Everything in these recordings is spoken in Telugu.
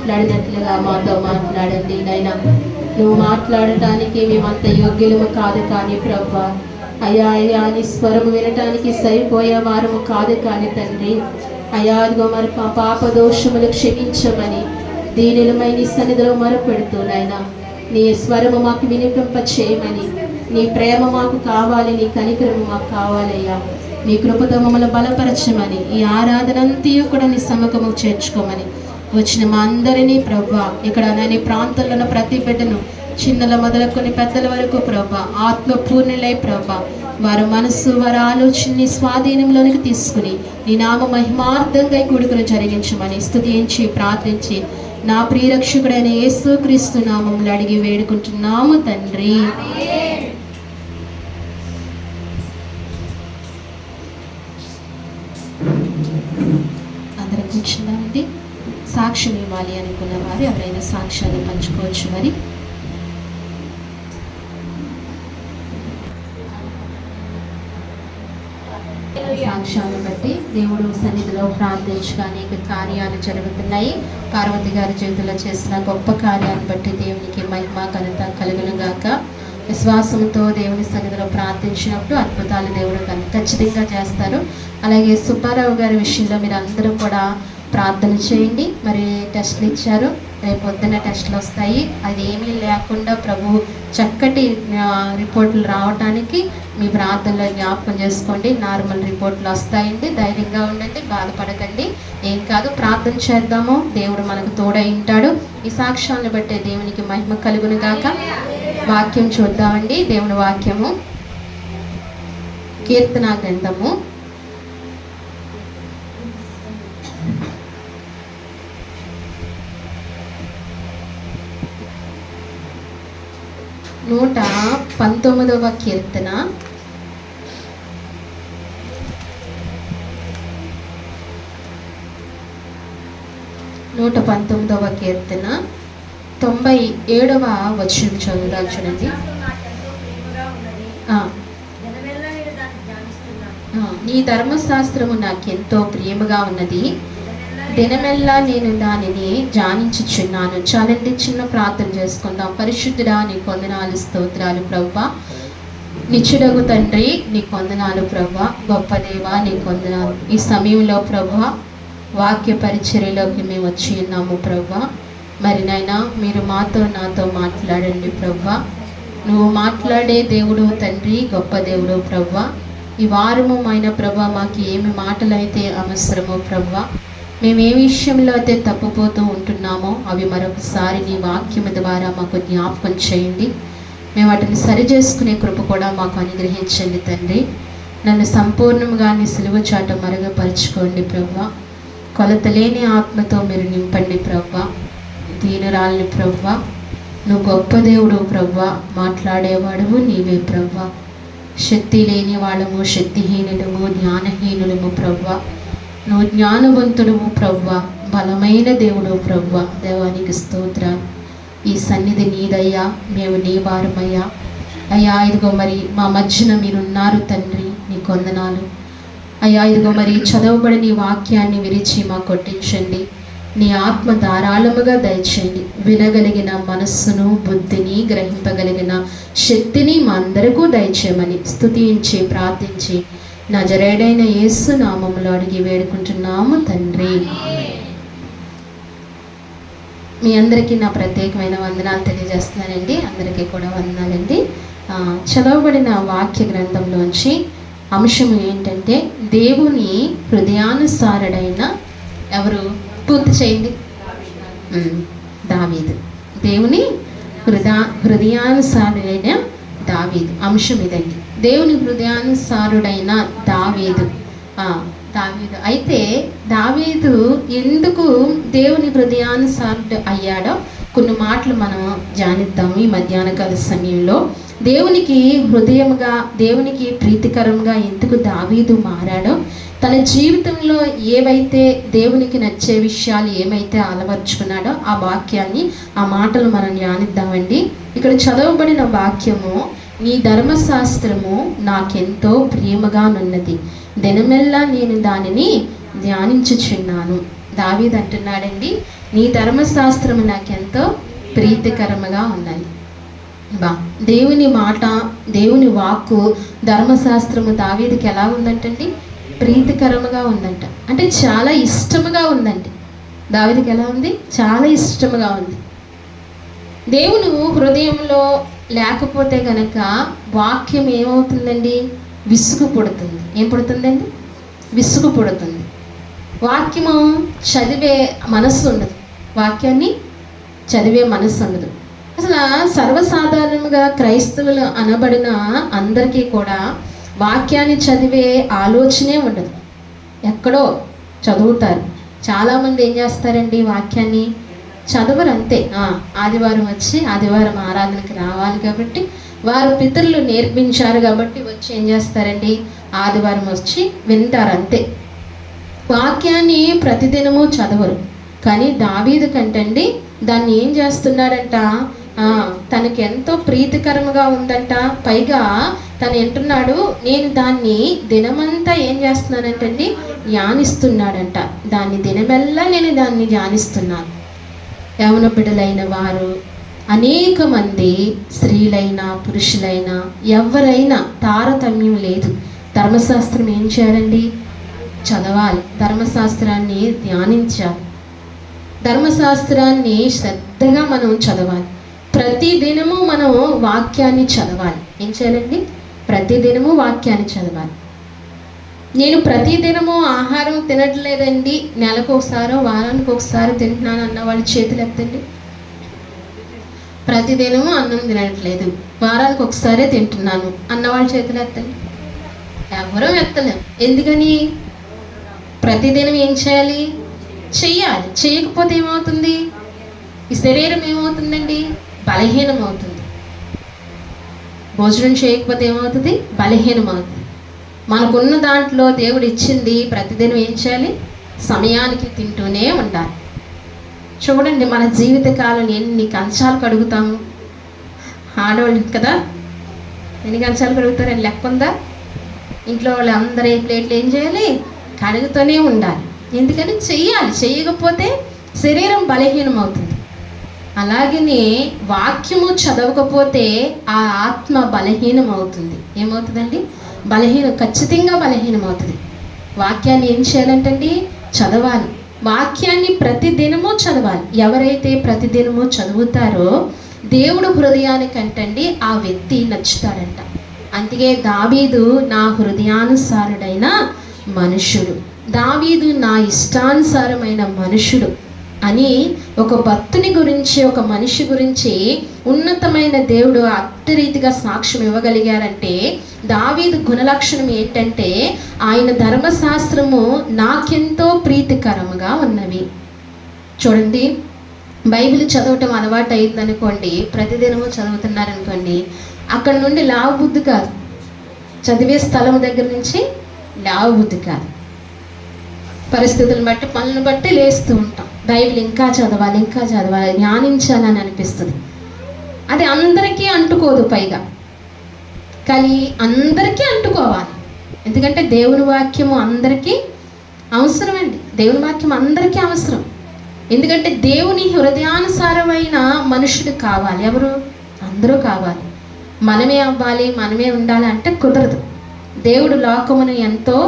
మాట్లాడినట్లుగా మాతో మాట్లాడండి నైనా. నువ్వు మాట్లాడటానికి మేమంత యోగ్యులము కాదు కానీ ప్రభా, అయ్యా అయ్యా నీ స్వరం వినటానికి సరిపోయే వారము కాదు కానీ తండ్రి, అయ్యా అదిగో మరి పాప దోషములు క్షమించమని దీనిలమై నీ సన్నిధిలో మొరపెడుతూ నాయనా, నీ స్వరము మాకు వినిపింప చేయమని, నీ ప్రేమ మాకు కావాలి, నీ కనికరము మాకు కావాలయ్యా. నీ కృపతో మమ్మల్ని బలపరచమని, ఈ ఆరాధనంతయు కూడా నీ సముఖము చేర్చుకోమని, వచ్చిన మా అందరినీ ప్రభా, ఇక్కడ నేను ప్రాంతంలో ఉన్న ప్రతి బిడ్డను చిన్నల మొదలుకొని పెద్దల వరకు ప్రభా ఆత్మపూర్ణులై ప్రభా వారి మనస్సు వారి ఆలోచనని స్వాధీనంలోనికి తీసుకుని నీ నామ మహిమార్థంగా కూడుకుని జరిగించమని స్తుతించి ప్రార్థించి నా ప్రియరక్షకుడైన యేసుక్రీస్తు నామములో అడిగి వేడుకుంటున్నాము తండ్రి. అందరం కూర్చున్నామండి. సాక్ష్యం ఇవ్వాలి అనుకున్న వారు ఎవరైనా సాక్ష్యాన్ని పంచుకోవచ్చు. మరి సాక్ష్యాన్ని బట్టి దేవుడు సన్నిధిలో ప్రార్థించగా అనేక కార్యాలు జరుగుతున్నాయి. పార్వతి గారి జీవితంలో చేసిన గొప్ప కార్యాన్ని బట్టి దేవునికి మహిమ ఘనత కలుగును గాక. విశ్వాసంతో దేవుని సన్నిధిలో ప్రార్థించినప్పుడు అద్భుతాలు దేవుడు ఖచ్చితంగా చేస్తారు. అలాగే సుబ్బారావు గారి విషయంలో మీరు అందరూ కూడా ప్రార్థన చేయండి. మరి టెస్టులు ఇచ్చారు, రేపు పొద్దున్న టెస్టులు వస్తాయి. అది ఏమీ లేకుండా ప్రభు చక్కటి రిపోర్ట్లు రావడానికి మీ ప్రార్థనలో జ్ఞాపకం చేసుకోండి. నార్మల్ రిపోర్ట్లు వస్తాయండి. ధైర్యంగా ఉండండి, బాధపడకండి, ఏం కాదు. ప్రార్థన చేద్దాము, దేవుడు మనకు తోడై ఉంటాడు. ఈ సాక్ష్యాలను బట్టే దేవునికి మహిమ కలుగును గాక. వాక్యం చూద్దామండి. దేవుని వాక్యము కీర్తన గ్రంథము 119వ కీర్తన 119వ కీర్తన 97వ వచనం చదువుదాం. చూడండి. నీ ధర్మశాస్త్రము నాకెంతో ప్రియముగా ఉన్నది, దినమెల్లా నేను దానిని ధ్యానించుచున్నాను. చాలండి, చిన్న ప్రార్థన చేసుకుందాం. పరిశుద్ధుడా, నీ కొందనాలు, స్తోత్రాలు ప్రభువా. నిత్యుడగు తండ్రి, నీ కొందనాలు ప్రభువా. గొప్ప దేవా, నీ కొందనాలు. ఈ సమయంలో ప్రభువా వాక్య పరిచర్యలోకి మేము వచ్చి ఉన్నాము ప్రభువా. మరి నాయనా, మీరు మాతో నాతో మాట్లాడండి ప్రభువా. నువ్వు మాట్లాడే దేవుడు తండ్రి, గొప్ప దేవుడు ప్రభువా. ఈ వారము అయిన ప్రభువా మాకు ఏమి మాటలు అయితే అవసరమో ప్రభువా, మేము ఏ విషయంలో అయితే తప్పుపోతూ ఉంటున్నామో అవి మరొకసారి నీ వాక్యము ద్వారా మాకు జ్ఞాపకం చేయండి. మేము వాటిని సరి చేసుకునే కృప కూడా మాకు అనుగ్రహించండి తండ్రి. నన్ను సంపూర్ణంగా నీ సిలువ చాట మరుగుపరుచుకోండి ప్రభువా. కొలతలేని ఆత్మతో మీరు నింపండి ప్రభువా. దీనురాలిని ప్రభువా, నువ్వు గొప్ప దేవుడు ప్రభువా. మాట్లాడేవాడువు నీవే ప్రభువా. శక్తి లేని వాళ్ళము, శక్తిహీనులము, జ్ఞానహీనులము ప్రభువా. నువ్వు జ్ఞానవంతుడువు ప్రభువా, బలమైన దేవుడు ప్రభువా. దేవానికి స్తోత్రాలు. ఈ సన్నిధి నీదయ్యా, మేము నీ వారమయ్యా. అయ్యా ఇదిగో మరి మా మధ్యన మీరున్నారు తండ్రి, నీ కొందనాలు అయ్యా. ఇదిగో మరి చదవబడిన నీ వాక్యాన్ని విరిచి మా కొట్టించండి. నీ ఆత్మ ధారాళముగా దయచేయండి. వినగలిగిన మనస్సును, బుద్ధిని, గ్రహింపగలిగిన శక్తిని మా అందరికీ దయచేయమని స్తుతించి ప్రార్థించి నజరేయుడైన యేసు నామములో అడిగి వేడుకుంటున్నాము తండ్రి. మీ అందరికీ నా ప్రత్యేకమైన వందనాలు తెలియజేస్తున్నానండి. అందరికీ కూడా వందనాలండి. చదవబడిన వాక్య గ్రంథంలోంచి అంశం ఏంటంటే, దేవుని హృదయానుసారుడైన ఎవరు? పూర్తి చేయండి. దావీదు. దేవుని హృదయానుసారుడైన దావీదు. అంశం ఇదండి, దేవుని హృదయానుసారుడైన దావీదు. దావీదు అయితే దావీదు ఎందుకు దేవుని హృదయానుసారుడు అయ్యాడో కొన్ని మాటలు మనం ధ్యానిద్దాము ఈ మధ్యాహ్నకాల సమయంలో. దేవునికి హృదయముగా, దేవునికి ప్రీతికరంగా ఎందుకు దావీదు మారాడో, తన జీవితంలో ఏవైతే దేవునికి నచ్చే విషయాలు ఏమైతే అలవర్చుకున్నాడో ఆ వాక్యాన్ని, ఆ మాటలు మనం ధ్యానిద్దామండి. ఇక్కడ చదవబడిన వాక్యము, నీ ధర్మశాస్త్రము నాకెంతో ప్రియముగానున్నది, దినమెల్లా నేను దానిని ధ్యానించుచున్నాను. దావీదు అంటున్నాడండి, నీ ధర్మశాస్త్రము నాకెంతో ప్రీతికరముగా ఉన్నది. బా దేవుని మాట, దేవుని వాక్కు, ధర్మశాస్త్రము దావీదుకి ఎలా ఉందంటండి? ప్రీతికరముగా ఉందంట. అంటే చాలా ఇష్టముగా ఉందండి. దావీదుకి ఎలా ఉంది? చాలా ఇష్టముగా ఉంది. దేవుని హృదయంలో లేకపోతే గనక వాక్యం ఏమవుతుందండి? విసుగు పుడుతుంది. ఏం పుడుతుందండి? విసుగు పుడుతుంది. వాక్యము చదివే మనస్సు ఉండదు, వాక్యాన్ని చదివే మనస్సు ఉండదు. అసలు సర్వసాధారణంగా క్రైస్తవులు అనబడిన అందరికీ కూడా వాక్యాన్ని చదివే ఆలోచనే ఉండదు. ఎక్కడో చదువుతారు. చాలామంది ఏం చేస్తారండి? వాక్యాన్ని చదవరు, అంతే. ఆదివారం వచ్చి ఆదివారం ఆరాధనకి రావాలి కాబట్టి, వారు పితరులు నేర్పించారు కాబట్టి వచ్చి ఏం చేస్తారండి? ఆదివారం వచ్చి వింటారు, అంతే. వాక్యాన్ని ప్రతిదినము చదవరు. కానీ దావీదు కంటండి దాన్ని ఏం చేస్తున్నాడంట? తనకి ఎంతో ప్రీతికరంగా ఉందంట. పైగా తను అంటున్నాడు, నేను దాన్ని దినమంతా ఏం చేస్తున్నానంటండి? ధ్యానిస్తున్నాడంట. దాన్ని దినమెల్లా నేను దాన్ని ధ్యానిస్తున్నాను. యవన బిడ్డలైన వారు అనేక మంది, స్త్రీలైనా పురుషులైనా ఎవరైనా తారతమ్యం లేదు. ధర్మశాస్త్రం ఏం చేయాలండి? చదవాలి. ధర్మశాస్త్రాన్ని ధ్యానించాలి. ధర్మశాస్త్రాన్ని శ్రద్ధగా మనం చదవాలి. ప్రతిదినము మనం వాక్యాన్ని చదవాలి. ఏం చేయాలండి? ప్రతిదినము వాక్యాన్ని చదవాలి. నేను ప్రతిదినము ఆహారం తినట్లేదండి, నెలకు ఒకసారో వారానికి ఒకసారి తింటున్నాను అన్న వాళ్ళు చేతులు ఎత్తండి. ప్రతిదినము అన్నం తినట్లేదు, వారానికి ఒకసారే తింటున్నాను అన్నవాళ్ళ చేతులు ఎత్తండి. ఎవరూ ఎత్తలేం. ఎందుకని? ప్రతిదినం ఏం చేయాలి? చెయ్యాలి. చేయకపోతే ఏమవుతుంది? ఈ శరీరం ఏమవుతుందండి? బలహీనం అవుతుంది. భోజనం చేయకపోతే ఏమవుతుంది? బలహీనం అవుతుంది. మనకున్న దాంట్లో దేవుడు ఇచ్చింది ప్రతిదినం ఏం చేయాలి? సమయానికి తింటూనే ఉండాలి. చూడండి, మన జీవితకాలం ఎన్ని కంచాలు కడుగుతాము. ఆడవాళ్ళు కదా, ఎన్ని కంచాలు కడుగుతారని లెక్క ఉందా? ఇంట్లో వాళ్ళు అందరూ ప్లేట్లు ఏం చేయాలి? కడుగుతూనే ఉండాలి. ఎందుకని? చెయ్యాలి. చేయకపోతే శరీరం బలహీనం అవుతుంది. అలాగనే వాక్యము చదవకపోతే ఆ ఆత్మ బలహీనం అవుతుంది. ఏమవుతుందండి? ఖచ్చితంగా బలహీనం అవుతుంది. వాక్యాన్ని ఏం చేయాలంటండి? చదవాలి. వాక్యాన్ని ప్రతిదినము చదవాలి. ఎవరైతే ప్రతిదినము చదువుతారో దేవుడు హృదయానికంటండి ఆ వ్యక్తి నచ్చుతాడంట. అందుకే దావీదు నా హృదయానుసారుడైన మనుషుడు, దావీదు నా ఇష్టానుసారమైన మనుషుడు అని ఒక భక్తుని గురించి, ఒక మనిషి గురించి ఉన్నతమైన దేవుడు అట్టరీతిగా సాక్ష్యం ఇవ్వగలిగారంటే దావీదు గుణలక్షణం ఏంటంటే ఆయన ధర్మశాస్త్రము నాకెంతో ప్రీతికరముగా ఉన్నవి. చూడండి, బైబిల్ చదవటం అలవాటు అయిందనుకోండి, ప్రతిదినము చదువుతున్నారనుకోండి, అక్కడ నుండి లావబుద్ధి కాదు, చదివే స్థలం దగ్గర నుంచి లావబుద్ధి కాదు. పరిస్థితులను బట్టి, పనులను బట్టి లేస్తూ ఉంటాం. బైబిల్ ఇంకా చదవాలి, ఇంకా చదవాలి, ధ్యానించాలని అనిపిస్తుంది. అది అందరికీ అంటుకోదు. పైగా కానీ అందరికీ అంటుకోవాలి. ఎందుకంటే దేవుని వాక్యము అందరికీ అవసరం అండి. దేవుని వాక్యం అందరికీ అవసరం. ఎందుకంటే దేవుని హృదయానుసారమైన మనుషుడు కావాలి. ఎవరు? అందరూ కావాలి. మనమే అవ్వాలి, మనమే ఉండాలి అంటే కుదరదు. దేవుడు లోకమును ఎంతో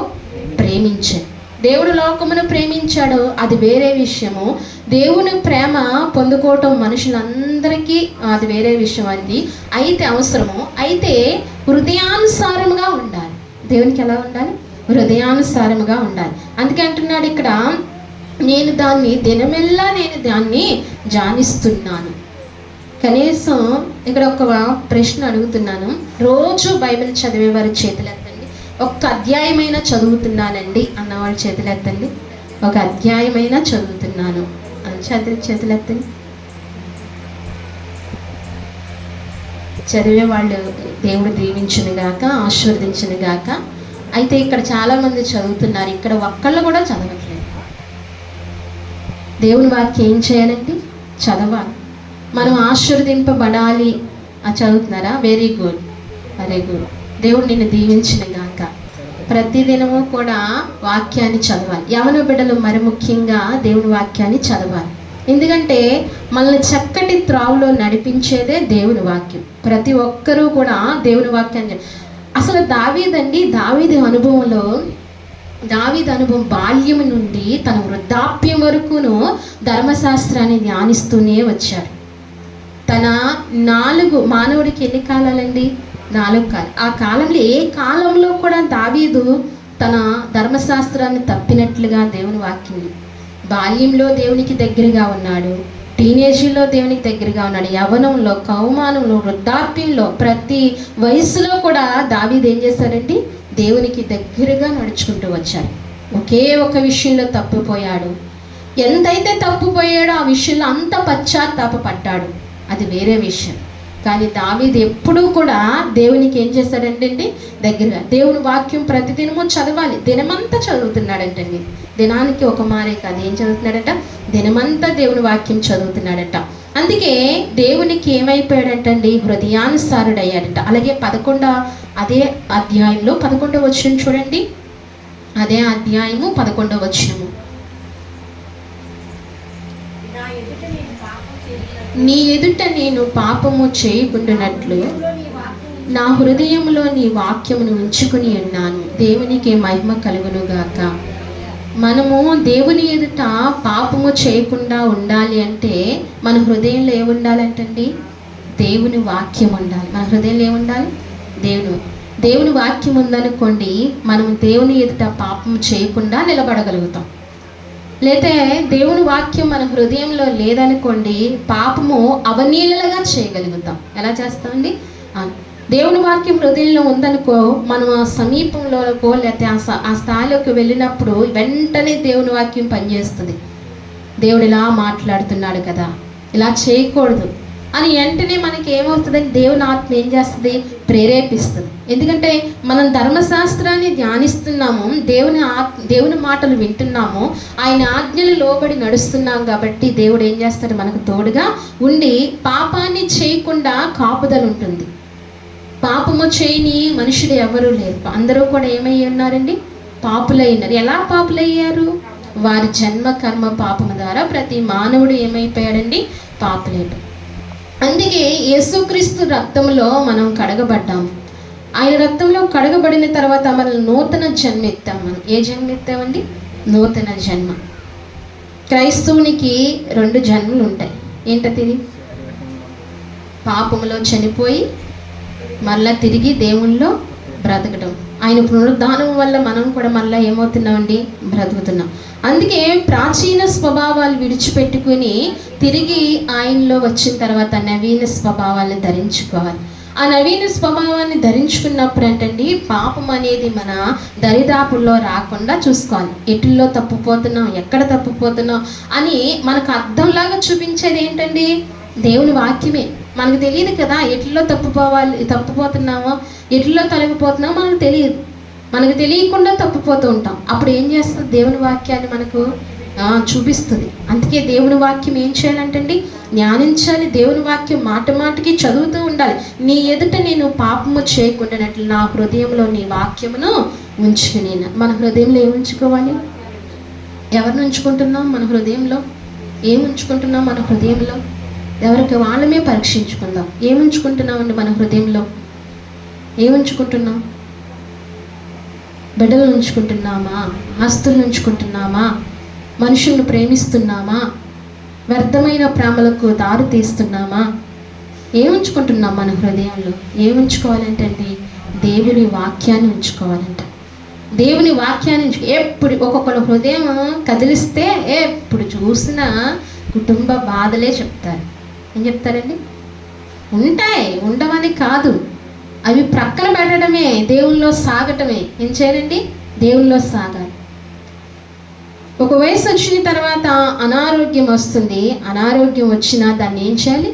ప్రేమించాడు. దేవుడు లోకమును ప్రేమించాడు, అది వేరే విషయము. దేవుని ప్రేమ పొందుకోవటం మనుషులందరికీ అది వేరే విషయం. అది అయితే అవసరము. అయితే హృదయానుసారముగా ఉండాలి. దేవునికి ఎలా ఉండాలి? హృదయానుసారముగా ఉండాలి. అందుకే అంటున్నాడు ఇక్కడ, నేను దాన్ని దినమెల్లా నేను దాన్ని ధ్యానిస్తున్నాను. కనీసం ఇక్కడ ఒక ప్రశ్న అడుగుతున్నాను. రోజు బైబిల్ చదివేవారి చేతులు ఎత్తండి. ఒక్క అధ్యాయమైనా చదువుతున్నానండి అన్నవాళ్ళు చేతులు ఎత్తండి. ఒక అధ్యాయమైనా చదువుతున్నాను అని చేతులు ఎత్తండి. చదివే వాళ్ళు దేవుడు దీవించును గాక, ఆశీర్వదించును గాక. అయితే ఇక్కడ చాలామంది చదువుతున్నారు, ఇక్కడ ఒక్కళ్ళు కూడా చదవట్లేదు. దేవుని వాక్యం ఏం చేయాలండి? చదవాలి. మనం ఆశీర్వదింపబడాలి. చదువుతున్నారా? Very good, very good. దేవుడు నిన్ను దీవించును గాక. ప్రతిదినము కూడా వాక్యాన్ని చదవాలి. యవన బిడ్డలు మరి ముఖ్యంగా దేవుని వాక్యాన్ని చదవాలి. ఎందుకంటే మనల్ని చక్కటి త్రావులో నడిపించేదే దేవుని వాక్యం. ప్రతి ఒక్కరూ కూడా దేవుని వాక్యాన్ని అసలు దావీదు అనుభవం బాల్యం నుండి తన వృద్ధాప్యం వరకును ధర్మశాస్త్రాన్ని ధ్యానిస్తూనే వచ్చాడు. తన మానవుడికి ఎన్ని కాలాలండి? 4 కాలం. ఆ కాలంలో ఏ కాలంలో కూడా దావీదు తన ధర్మశాస్త్రాన్ని తప్పినట్లుగా దేవుని వాక్యం. బాల్యంలో దేవునికి దగ్గరగా ఉన్నాడు, టీనేజ్లో దేవునికి దగ్గరగా ఉన్నాడు, యవ్వనంలో, కౌమానంలో, వృద్ధాప్యంలో, ప్రతి వయసులో కూడా దావీదు ఏం చేశాడండి? దేవునికి దగ్గరగా నడుచుకుంటూ వచ్చాడు. ఒకే ఒక విషయంలో తప్పిపోయాడు. ఎంతైతే తప్పిపోయాడో ఆ విషయంలో అంత పశ్చాత్తాపపడ్డాడు, అది వేరే విషయం. కానీ దావీదు ఎప్పుడూ కూడా దేవునికి ఏం చేశాడంటే దగ్గరగా దేవుని వాక్యం ప్రతిదినము చదవాలి. దినమంతా చదువుతున్నాడంటండి. దినానికి ఒక మారే కాదు, ఏం చదువుతున్నాడట? దినమంతా దేవుని వాక్యం చదువుతున్నాడట. అందుకే దేవునికి ఏమైపోయాడంటండి? హృదయానుసారుడయ్యాడట. అలాగే అదే అధ్యాయంలో 11వ వచనం చూడండి. అదే అధ్యాయము 11వ వచనము. నీ ఎదుట నేను పాపము చేయకుండానట్లు నా హృదయంలో నీ వాక్యమును ఉంచుకుని ఉన్నాను. దేవునికి మహిమ కలుగునుగాక. మనము దేవుని ఎదుట పాపము చేయకుండా ఉండాలి అంటే మన హృదయంలో ఏముండాలంటండి? దేవుని వాక్యం ఉండాలి. మన హృదయంలో ఏముండాలి? దేవుని వాక్యం ఉందనుకోండి, మనం దేవుని ఎదుట పాపం చేయకుండా నిలబడగలుగుతాం. లేతే దేవుని వాక్యం మన హృదయంలో లేదనుకోండి, పాపము అవనీలలుగా చేయగలుగుతాం. ఎలా చేస్తామండి? దేవుని వాక్యం హృదయంలో ఉందనుకో, మనం ఆ సమీపంలోకో లేకపోతే ఆ స్థాయిలోకి వెళ్ళినప్పుడు వెంటనే దేవుని వాక్యం పనిచేస్తుంది. దేవుడు ఇలా మాట్లాడుతున్నాడు కదా, ఇలా చేయకూడదు అని వెంటనే మనకి ఏమవుతుందని దేవుని ఆత్మ ఏం చేస్తుంది? ప్రేరేపిస్తుంది. ఎందుకంటే మనం ధర్మశాస్త్రాన్ని ధ్యానిస్తున్నాము, దేవుని మాటలు వింటున్నాము, ఆయన ఆజ్ఞలు లోబడి నడుస్తున్నాం. కాబట్టి దేవుడు ఏం చేస్తాడు? మనకు తోడుగా ఉండి పాపాన్ని చేయకుండా కాపుదల ఉంటుంది. పాపము చేయని మనుషుడు ఎవరూ లేరు. అందరూ కూడా ఏమై ఉన్నారండి? పాపులైనారు. ఎలా పాపులయ్యారు? వారి జన్మ కర్మ పాపము ద్వారా ప్రతి మానవుడు ఏమైపోయాడండి? పాపులేడు. అందుకే యేసుక్రీస్తు రక్తంలో మనం కడగబడ్డాము. ఆయన రక్తంలో కడగబడిన తర్వాత మనం నూతన జన్మ ఎత్తాం. మనం ఏ జన్మ ఎత్తామండి? నూతన జన్మ. క్రైస్తవునికి 2 జన్మలు ఉంటాయి. ఏంటది? పాపములో చనిపోయి మళ్ళా తిరిగి దేవుల్లో బ్రతకడం. ఆయన పునరుద్ధానం వల్ల మనం కూడా మళ్ళీ ఏమవుతున్నామండి? బ్రతుకుతున్నాం. అందుకే ప్రాచీన స్వభావాలు విడిచిపెట్టుకుని తిరిగి ఆయనలో వచ్చిన తర్వాత నవీన స్వభావాన్ని ధరించుకోవాలి. ఆ నవీన స్వభావాన్ని ధరించుకున్నప్పుడు ఏంటండి, పాపం అనేది మన దరిదాపుల్లో రాకుండా చూసుకోవాలి. ఎటుల్లో తప్పిపోతున్నాం, ఎక్కడ తప్పిపోతున్నాం అని మనకు అర్థంలాగా చూపించేది ఏంటండి? దేవుని వాక్యమే. మనకు తెలియదు కదా ఎట్లలో తప్పిపోతున్నామో, ఎట్లలో తొలగిపోతున్నామో మనకు తెలియదు. మనకు తెలియకుండా తప్పిపోతూ ఉంటాం. అప్పుడు ఏం చేస్తుంది? దేవుని వాక్యాన్ని మనకు చూపిస్తుంది. అందుకే దేవుని వాక్యం ఏం చేయాలంటండి? ధ్యానించాలి. దేవుని వాక్యం మాట మాటకి చదువుతూ ఉండాలి. నీ ఎదుట నేను పాపము చేయకుండానట్లు నా హృదయంలో నీ వాక్యమును ఉంచుకుని. మన హృదయంలో ఏమి ఉంచుకోవాలి? ఎవరిని ఉంచుకుంటున్నాం? మన హృదయంలో ఏమి ఉంచుకుంటున్నాం? మన హృదయంలో ఎవరికి వాళ్ళమే పరీక్షించుకుందాం. ఏముంచుకుంటున్నామండి మన హృదయంలో? ఏముంచుకుంటున్నాం? బిడ్డలు ఉంచుకుంటున్నామా? ఆస్తులను ఉంచుకుంటున్నామా? మనుషులను ప్రేమిస్తున్నామా? వ్యర్థమైన ప్రేమలకు దారి తీస్తున్నామా? ఏముంచుకుంటున్నాం మన హృదయంలో? ఏముంచుకోవాలంటే అండి, దేవుని వాక్యాన్ని ఉంచుకోవాలంట. దేవుని వాక్యాన్ని ఎప్పుడు ఒక్కొక్కరు హృదయం కదిలిస్తే ఎప్పుడు చూసినా కుటుంబ బాధలే చెప్తారు. ఏం చెప్తారండి? ఉంటాయి, ఉండవని కాదు, అవి ప్రక్కన పెట్టడమే, దేవుల్లో సాగటమే. ఏం చేయాలండి? దేవుల్లో సాగాలి. ఒక వయసు వచ్చిన తర్వాత అనారోగ్యం వస్తుంది. అనారోగ్యం వచ్చినా దాన్ని ఏం చేయాలి?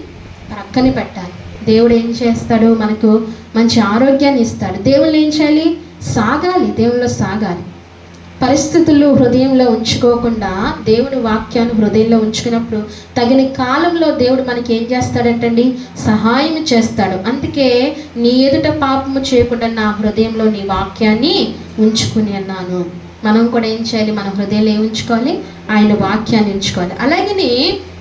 ప్రక్కన పెట్టాలి. దేవుడు ఏం చేస్తాడు? మనకు మంచి ఆరోగ్యాన్ని ఇస్తాడు. దేవుళ్ళు ఏం చేయాలి? సాగాలి, దేవుల్లో సాగాలి. పరిస్థితులు హృదయంలో ఉంచుకోకుండా దేవుని వాక్యాన్ని హృదయంలో ఉంచుకున్నప్పుడు తగిన కాలంలో దేవుడు మనకి ఏం చేస్తాడంటండి? సహాయం చేస్తాడు. అందుకే నీ ఎదుట పాపము చేయకుండా నా హృదయంలో నీ వాక్యాన్ని ఉంచుకుని అన్నాను. మనం కూడా ఏం చేయాలి? మన హృదయంలో ఏం ఉంచుకోవాలి? ఆయన వాక్యాన్ని ఉంచుకోవాలి. అలాగని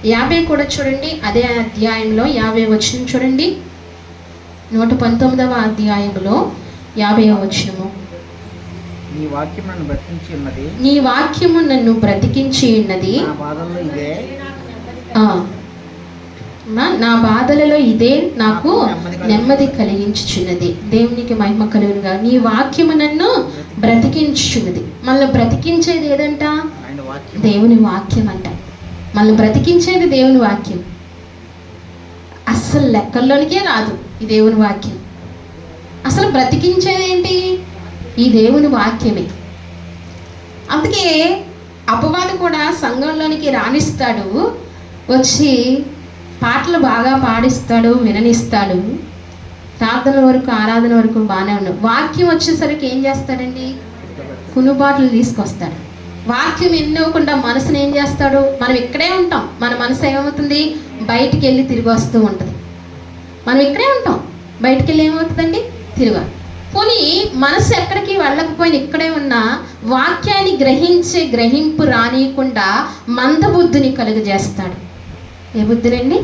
50 కూడా చూడండి, అదే అధ్యాయంలో 50 వచనం చూడండి. 119వ అధ్యాయంలో 50వ వచనము. నీ వాక్యం నన్ను బ్రతికించి ఉన్నది, నీ వాక్యము నన్ను బ్రతికించి ఉన్నది, నా బాధల్లో ఇదే నా బాధలలో ఇదే నాకు నెమ్మది కలిగించుచున్నది. దేవునికి మహిమ కలుగునుగా. నీ వాక్యము నన్ను బ్రతికించుచున్నది. మళ్ళీ బ్రతికించేది ఏదంట? దేవుని వాక్యం అంట. మళ్ళీ బ్రతికించేది దేవుని వాక్యం. అస్సలు లెక్కల్లోనికే రాదు ఈ దేవుని వాక్యం. అసలు బ్రతికించేది ఏంటి? ఈ దేవుని వాక్యమే. అందుకే అపవాది కూడా సంఘంలోనికి రాణిస్తాడు, వచ్చి పాటలు బాగా పాడిస్తాడు, విననిస్తాడు, ప్రార్థన వరకు ఆరాధన వరకు బాగానే ఉన్నాడు. వాక్యం వచ్చేసరికి ఏం చేస్తాడండి? కునుబాట్లు తీసుకొస్తాడు. వాక్యం ఎన్నోకుండా మనసుని ఏం చేస్తాడు? మనం ఇక్కడే ఉంటాం, మన మనసు ఏమవుతుంది? బయటికి వెళ్ళి తిరిగి వస్తూ ఉంటుంది. మనం ఇక్కడే ఉంటాం, బయటికి వెళ్ళి ఏమవుతుందండి? తిరిగి. పోనీ మనసు ఎక్కడికి వెళ్ళకపోయినా ఇక్కడే ఉన్న వాక్యాన్ని గ్రహింపు రానియకుండా మందబుద్ధిని కలుగజేస్తాడు. ఏ బుద్ధినండి?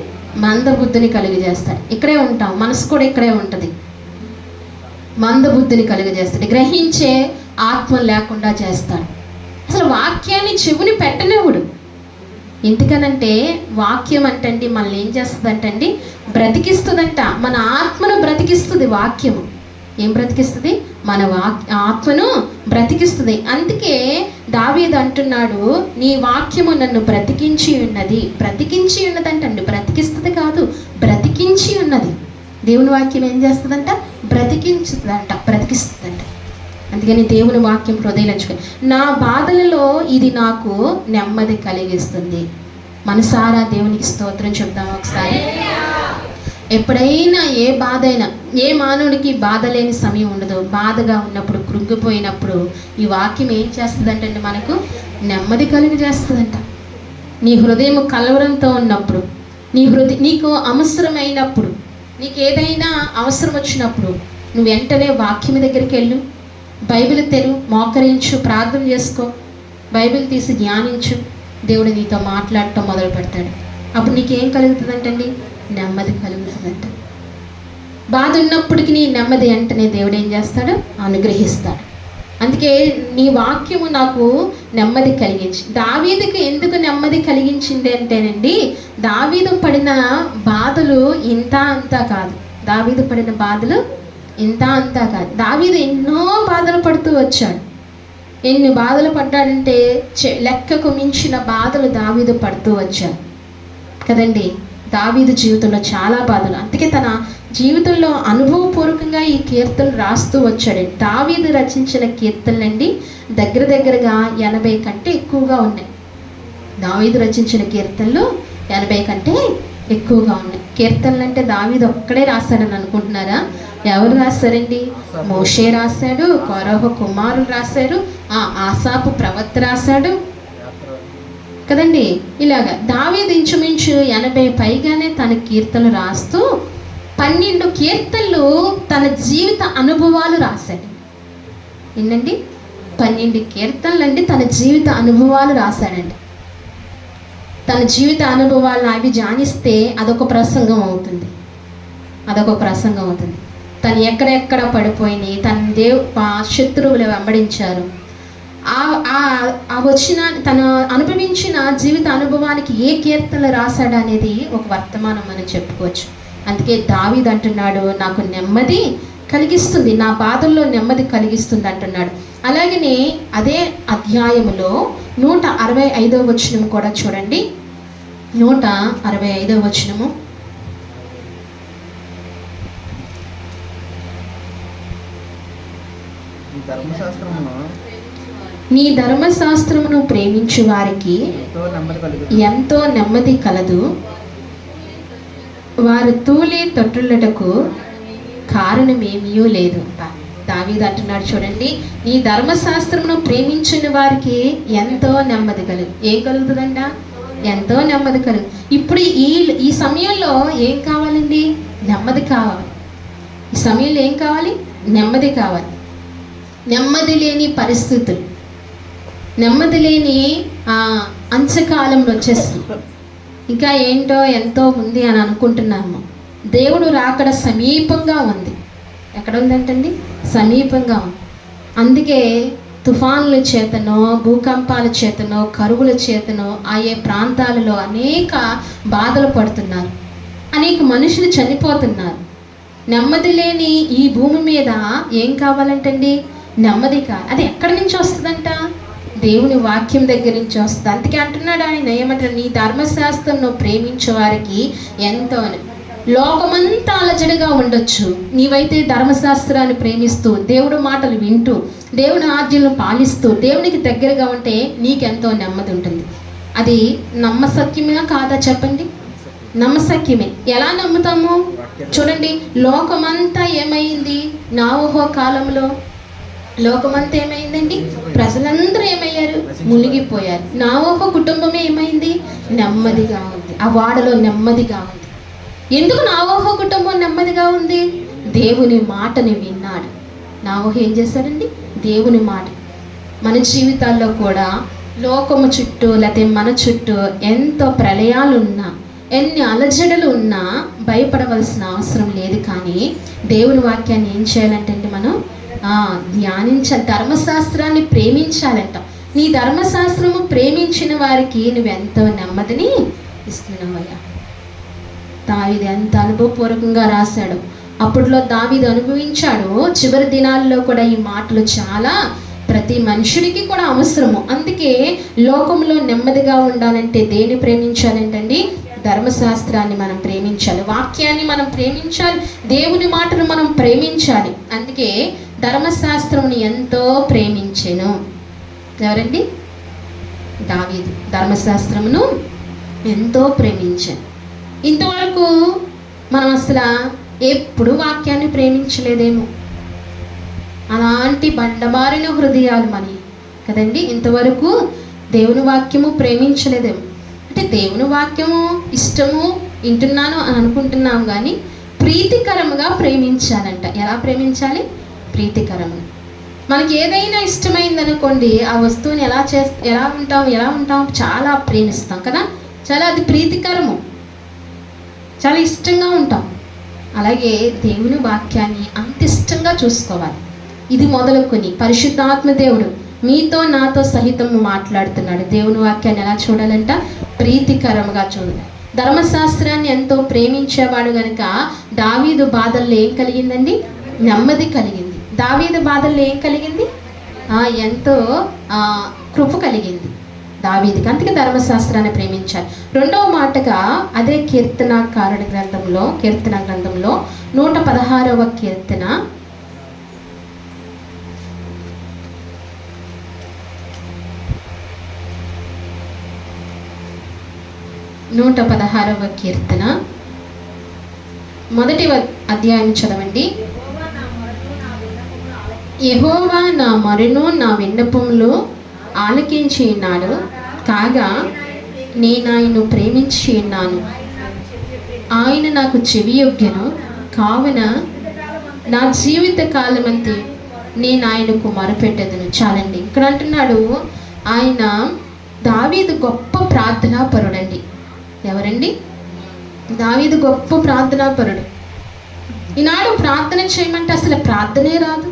మందబుద్ధిని కలుగజేస్తాడు. ఇక్కడే ఉంటాం, మనసు కూడా ఇక్కడే ఉంటుంది. మందబుద్ధిని కలుగజేస్తాడు, గ్రహించే ఆత్మ లేకుండా చేస్తాడు. అసలు వాక్యాన్ని చెవుని పెట్టనివ్వడు. ఎందుకనంటే వాక్యం అంటండి మనల్ని ఏం చేస్తుందంటండి? బ్రతికిస్తుందంట. మన ఆత్మను బ్రతికిస్తుంది వాక్యము. ఏం బ్రతికిస్తుంది? మన ఆత్మను బ్రతికిస్తుంది. అందుకే దావీదు అంటున్నాడు, నీ వాక్యము నన్ను బ్రతికించి ఉన్నది. బ్రతికించి ఉన్నదంటండి, బ్రతికిస్తుంది కాదు, బ్రతికించి ఉన్నది. దేవుని వాక్యం ఏం చేస్తుందంట? బ్రతికించుతుందంట, బ్రతికిస్తుందంట. అందుకని దేవుని వాక్యం హృదయించుకొని, నా బాధలలో ఇది నాకు నెమ్మది కలిగిస్తుంది. మనసారా దేవునికి స్తోత్రం చెప్దాం ఒకసారి. ఎప్పుడైనా ఏ బాధ అయినా, ఏ మానవుడికి బాధ లేని సమయం ఉండదు. బాధగా ఉన్నప్పుడు, కృంగిపోయినప్పుడు ఈ వాక్యం ఏం చేస్తుందంటే మనకు నెమ్మది కలిగజేస్తుందంట. నీ హృదయం కలవరంతో ఉన్నప్పుడు, నీకు అవసరమైనప్పుడు, నీకు ఏదైనా అవసరం వచ్చినప్పుడు నువ్వు వెంటనే వాక్యం దగ్గరికి వెళ్ళు, బైబిల్ తెరు, మోకరించు, ప్రార్థన చేసుకో, బైబిల్ తీసి ధ్యానించు. దేవుడు నీతో మాట్లాడటం మొదలు పెడతాడు. అప్పుడు నీకేం కలుగుతుందంటండి? నెమ్మది కలుగుతుందంట. బాధ ఉన్నప్పటికీ నీ నెమ్మది వెంటనే దేవుడు ఏం చేస్తాడు? అనుగ్రహిస్తాడు. అందుకే నీ వాక్యము నాకు నెమ్మది కలిగించి. దావీదుకు ఎందుకు నెమ్మది కలిగించింది అంటేనండి, దావీదు పడిన బాధలు ఇంత అంతా కాదు. దావీదు పడిన బాధలు ఇంత అంతా కాదు. దావీదు ఎన్నో బాధలు పడుతూ వచ్చాడు. ఎన్ని బాధలు పడ్డాడంటే లెక్కకు మించిన బాధలు దావీదు పడుతూ వచ్చాడు కదండి. దావీదు జీవితంలో చాలా బాధలు. అందుకే తన జీవితంలో అనుభవపూర్వకంగా ఈ కీర్తనలు రాస్తూ వచ్చాడు. దావీదు రచించిన కీర్తనలండి దగ్గరగా 80 కంటే ఎక్కువగా ఉన్నాయి. దావీదు రచించిన కీర్తనలు 80 కంటే ఎక్కువగా ఉన్నాయి. కీర్తనలు అంటే దావీదు ఒక్కడే రాశాడని అనుకుంటున్నారా? ఎవరు రాశారండి? మోషే రాశాడు, కోరహు కుమారులు రాశారు, ఆసాపు ప్రవక్త రాశాడు కదండి. ఇలాగా దావీదు ఇంచుమించు 80 పైగానే తన కీర్తనలు రాస్తూ 12 కీర్తనలు తన జీవిత అనుభవాలు రాశాడు. ఏంటండి? 12 కీర్తనలు అండి తన జీవిత అనుభవాలు రాశాడండి. తన జీవిత అనుభవాలను అవి ధ్యానిస్తే అదొక ప్రసంగం అవుతుంది. తను ఎక్కడెక్కడ పడిపోయినాయి, తన శత్రువులు వెంబడించారు, తను అనుభవించిన జీవిత అనుభవానికి ఏ కీర్తనలు రాశాడు అనేది ఒక వర్తమానం మనం చెప్పుకోవచ్చు. అందుకే దావీదు అంటున్నాడు, నాకు నెమ్మది కలిగిస్తుంది, నా బాధల్లో నెమ్మది కలిగిస్తుంది అంటున్నాడు. అలాగనే అదే అధ్యాయములో 165వ వచనం కూడా చూడండి. 165వ వచనము. నీ ధర్మశాస్త్రమును ప్రేమించు వారికి ఎంతో నెమ్మది కలదు, వారు తూలి తొట్టులటకు కారణమేమీ లేదు. దావీదు అంటున్నాడు చూడండి, నీ ధర్మశాస్త్రమును ప్రేమించిన వారికి ఎంతో నెమ్మది కలుగు. ఏం కలుగుతుందంట? ఎంతో నెమ్మది కలుగు. ఇప్పుడు ఈ సమయంలో ఏం కావాలండి? నెమ్మది కావాలి. ఈ సమయంలో ఏం కావాలి? నెమ్మది కావాలి. నెమ్మది లేని పరిస్థితులు, నెమ్మది లేని అంచకాలంలో వచ్చేస్తుంది. ఇంకా ఏంటో ఎంతో ఉంది అని అనుకుంటున్నాము. దేవుడు రాకడ సమీపంగా ఉంది. ఎక్కడ ఉందంటండి? సమీపంగా ఉంది. అందుకే తుఫాన్ల చేతనో, భూకంపాల చేతనో, కరువుల చేతనో ఆయే ప్రాంతాలలో అనేక బాధలు పడుతున్నారు. అనేక మనుషులు చనిపోతున్నారు. నెమ్మది లేని ఈ భూమి మీద ఏం కావాలంటండి? నెమ్మది అది ఎక్కడి నుంచి వస్తుందంట? దేవుని వాక్యం దగ్గర నుంచి వస్తుంది. అందుకే అంటున్నాడు ఆయన, ఏమంటారు? నీ ధర్మశాస్త్రం నువ్వు ప్రేమించే వారికి ఎంతో. లోకమంతా అలజడిగా ఉండొచ్చు, నీవైతే ధర్మశాస్త్రాన్ని ప్రేమిస్తూ, దేవుడు మాటలు వింటూ, దేవుని ఆజ్ఞలను పాలిస్తూ, దేవునికి దగ్గరగా ఉంటే నీకెంతో నెమ్మది ఉంటుంది. అది నమ్మసక్యమే కాదా చెప్పండి? నమ్మసక్యమే. ఎలా నమ్ముతాము? చూడండి, లోకమంతా ఏమైంది? నోవహు కాలంలో లోకమంతా ఏమైందండి? ప్రజలందరూ ఏమయ్యారు? మునిగిపోయారు. నోవహు కుటుంబమే ఏమైంది? నెమ్మదిగా ఉంది. ఆ వాడలో నెమ్మదిగా ఉంది. ఎందుకు నోవహు కుటుంబం నెమ్మదిగా ఉంది? దేవుని మాటని విన్నాడు. నోవహు ఏం చేశాడండి? దేవుని మాట. మన జీవితాల్లో కూడా లోకము చుట్టూ లేకపోతే మన చుట్టూ ఎంతో ప్రళయాలు ఉన్నా, ఎన్ని అలజడులు ఉన్నా భయపడవలసిన అవసరం లేదు. కానీ దేవుని వాక్యాన్ని ఏం చేయాలంటే మనం ధ్యానించాలి. ధర్మశాస్త్రాన్ని ప్రేమించాలంట. నీ ధర్మశాస్త్రము ప్రేమించిన వారికి నువ్వెంతో నెమ్మదిని ఇస్తున్నావయ్యా. దావీదు ఎంత అనుభవపూర్వకంగా రాశాడు. అప్పట్లో దావీదు అనుభవించాడు. చివరి దినాల్లో కూడా ఈ మాటలు చాలా ప్రతి మనుషుడికి కూడా అవసరము. అందుకే లోకంలో నెమ్మదిగా ఉండాలంటే దేన్ని ప్రేమించాలంటండి? ధర్మశాస్త్రాన్ని మనం ప్రేమించాలి, వాక్యాన్ని మనం ప్రేమించాలి, దేవుని మాటను మనం ప్రేమించాలి. అందుకే ధర్మశాస్త్రముని ఎంతో ప్రేమించెను. ఎవరండి? దావీదు ధర్మశాస్త్రమును ఎంతో ప్రేమించాను. ఇంతవరకు మనం అసలు ఎప్పుడు వాక్యాన్ని ప్రేమించలేదేమో. అలాంటి బండబారిన హృదయాలు మనవి కదండి. ఇంతవరకు దేవుని వాక్యము ప్రేమించలేదేమో. అంటే దేవుని వాక్యము ఇష్టము వింటున్నాను అని అనుకుంటున్నాం, కానీ ప్రీతికరముగా ప్రేమించాలంట. ఎలా ప్రేమించాలి? ప్రీతికరముగా. మనకి ఏదైనా ఇష్టమైందనుకోండి, ఆ వస్తువుని ఎలా ఉంటాం? చాలా ప్రేమిస్తాం కదా. చాలా అది ప్రీతికరము, చాలా ఇష్టంగా ఉంటాం. అలాగే దేవుని వాక్యాన్ని అంత ఇష్టంగా చూసుకోవాలి. ఇది మొదలుకొని పరిశుద్ధాత్మ దేవుడు మీతో నాతో సహితము మాట్లాడుతున్నాడు. దేవుని వాక్యాన్ని ఎలా చూడాలంట? ప్రీతికరముగా చూడాలి. ధర్మశాస్త్రాన్ని ఎంతో ప్రేమించేవాడు కనుక దావీదు బాధల్లో ఏం కలిగిందండి? నెమ్మది కలిగింది. దావీదు బాధల్లో ఏం కలిగింది? ఎంతో కృప కలిగింది దావీదుకి. అందుకే ధర్మశాస్త్రాన్ని ప్రేమించాలి. రెండవ మాటగా అదే కీర్తన గ్రంథంలో 116వ కీర్తన 116వ కీర్తన మొదటి అధ్యాయం చదవండి. యెహోవా నా మొరను నా విన్నపములు ఆలకించి ఉన్నాడు, కాగా నేను ఆయన్ను ప్రేమించి ఉన్నాను. ఆయన నాకు చెవియొగ్గెను, కావున నా జీవిత కాలమంతే నేను ఆయనకు మొరపెట్టెదను. చాలండి. ఇక్కడ అంటున్నాడు ఆయన, దావీదు గొప్ప ప్రార్థనాపరుడండి. ఎవరండి? దావీదు గొప్ప ప్రార్థనాపరుడు. ఈనాడు ప్రార్థన చేయమంటే అసలు ప్రార్థనే రాదు.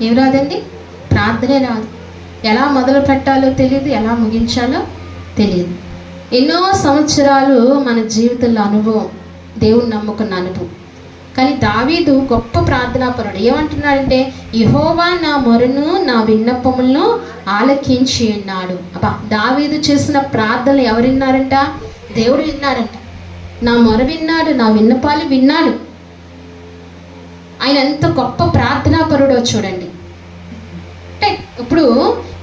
ఏం రాదండి? ప్రార్థనే రాదు. ఎలా మొదలు పెట్టాలో తెలియదు, ఎలా ముగించాలో తెలియదు. ఎన్నో సంవత్సరాలు మన జీవితంలో అనుభవం, దేవుని నమ్ముకున్న అనుభవం. కానీ దావీదు గొప్ప ప్రార్థనాపరుడు. ఏమంటున్నాడంటే, యెహోవా నా మొరను నా విన్నపములను ఆలకించి ఉన్నాడు. దావీదు చేసిన ప్రార్థనలు ఎవరు విన్నారంట? దేవుడు విన్నారంట. నా మొర విన్నాడు, నా విన్నపాలు విన్నాడు. ఆయన ఎంత గొప్ప ప్రార్థనాపరుడో చూడండి. అంటే ఇప్పుడు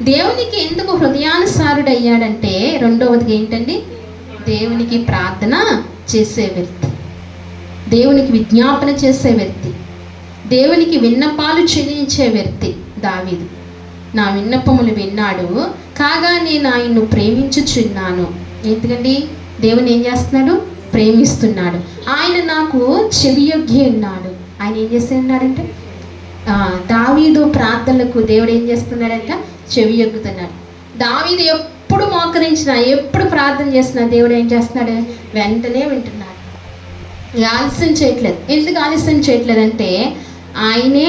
దేవునికి ఎందుకు హృదయానుసారుడు అయ్యాడంటే, రెండవది ఏంటండి? దేవునికి ప్రార్థన చేసే వ్యక్తి, దేవునికి విజ్ఞాపన చేసే వ్యక్తి, దేవునికి విన్నపాలు చెల్లించే వ్యక్తి దావీదు. నా విన్నపములు విన్నాడు, కాగా నేను ఆయన్ను ప్రేమించుచున్నాను. ఎందుకండి? దేవుని ఏం చేస్తున్నాడు? ప్రేమిస్తున్నాడు. ఆయన నాకు చెవియొగ్గి ఉన్నాడు. ఆయన ఏం చేస్తూ ఉన్నాడంటే, దావీదు ప్రార్థనలకు దేవుడు ఏం చేస్తున్నాడంట? చెవియొగ్గుతున్నాడు. దావీదు ఎప్పుడు మోకరించినా, ఎప్పుడు ప్రార్థన చేసినా దేవుడు ఏం చేస్తున్నాడు? వెంటనే వింటున్నాడు. ఆలస్యం చేయట్లేదు. ఎందుకు ఆలస్యం చేయట్లేదంటే ఆయనే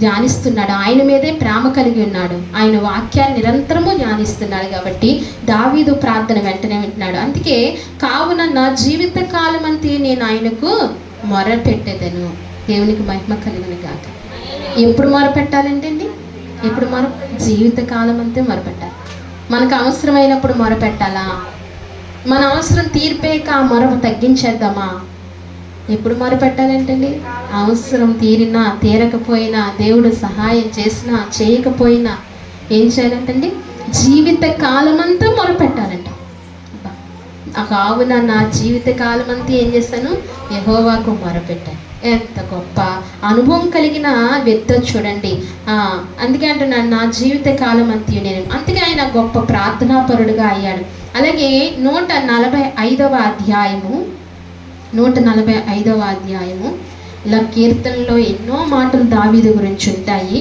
ధ్యానిస్తున్నాడు, ఆయన మీదే ప్రేమ కలిగి ఉన్నాడు, ఆయన వాక్యాన్ని నిరంతరము ధ్యానిస్తున్నాడు. కాబట్టి దావీదు ప్రార్థన వెంటనే వింటున్నాడు. అందుకే కావున నా జీవిత కాలం అంతే నేను ఆయనకు మొరపెట్టేదను. దేవునికి మహిమ కలిగిన గాక. ఎప్పుడు మొరపెట్టాలంటే అండి, ఎప్పుడు జీవిత కాలం అంతే మొరపెట్టాలి. మనకు అవసరమైనప్పుడు మొరపెట్టాలా? మన అవసరం తీర్పేక ఆ మొర తగ్గించేద్దామా? ఎప్పుడు మొరపెట్టాలంటండి? అవసరం తీరినా తీరకపోయినా, దేవుడు సహాయం చేసినా చేయకపోయినా ఏం చేయాలంటండి? జీవిత కాలం అంతా మొరపెట్టాలంట. కావున నా జీవిత కాలం అంతా ఏం చేశాను? యెహోవాకు మొరపెట్టాను. ఎంత గొప్ప అనుభవం కలిగిన వ్యక్తి చూడండి. అందుకే అంటున్నాను, నా జీవిత కాలం అంతా నేను. అందుకే ఆయన గొప్ప ప్రార్థనాపరుడుగా అయ్యాడు. అలాగే 145వ అధ్యాయము, 145వ అధ్యాయము ఇలా కీర్తనలో ఎన్నో మాటలు దావీదు గురించి ఉంటాయి.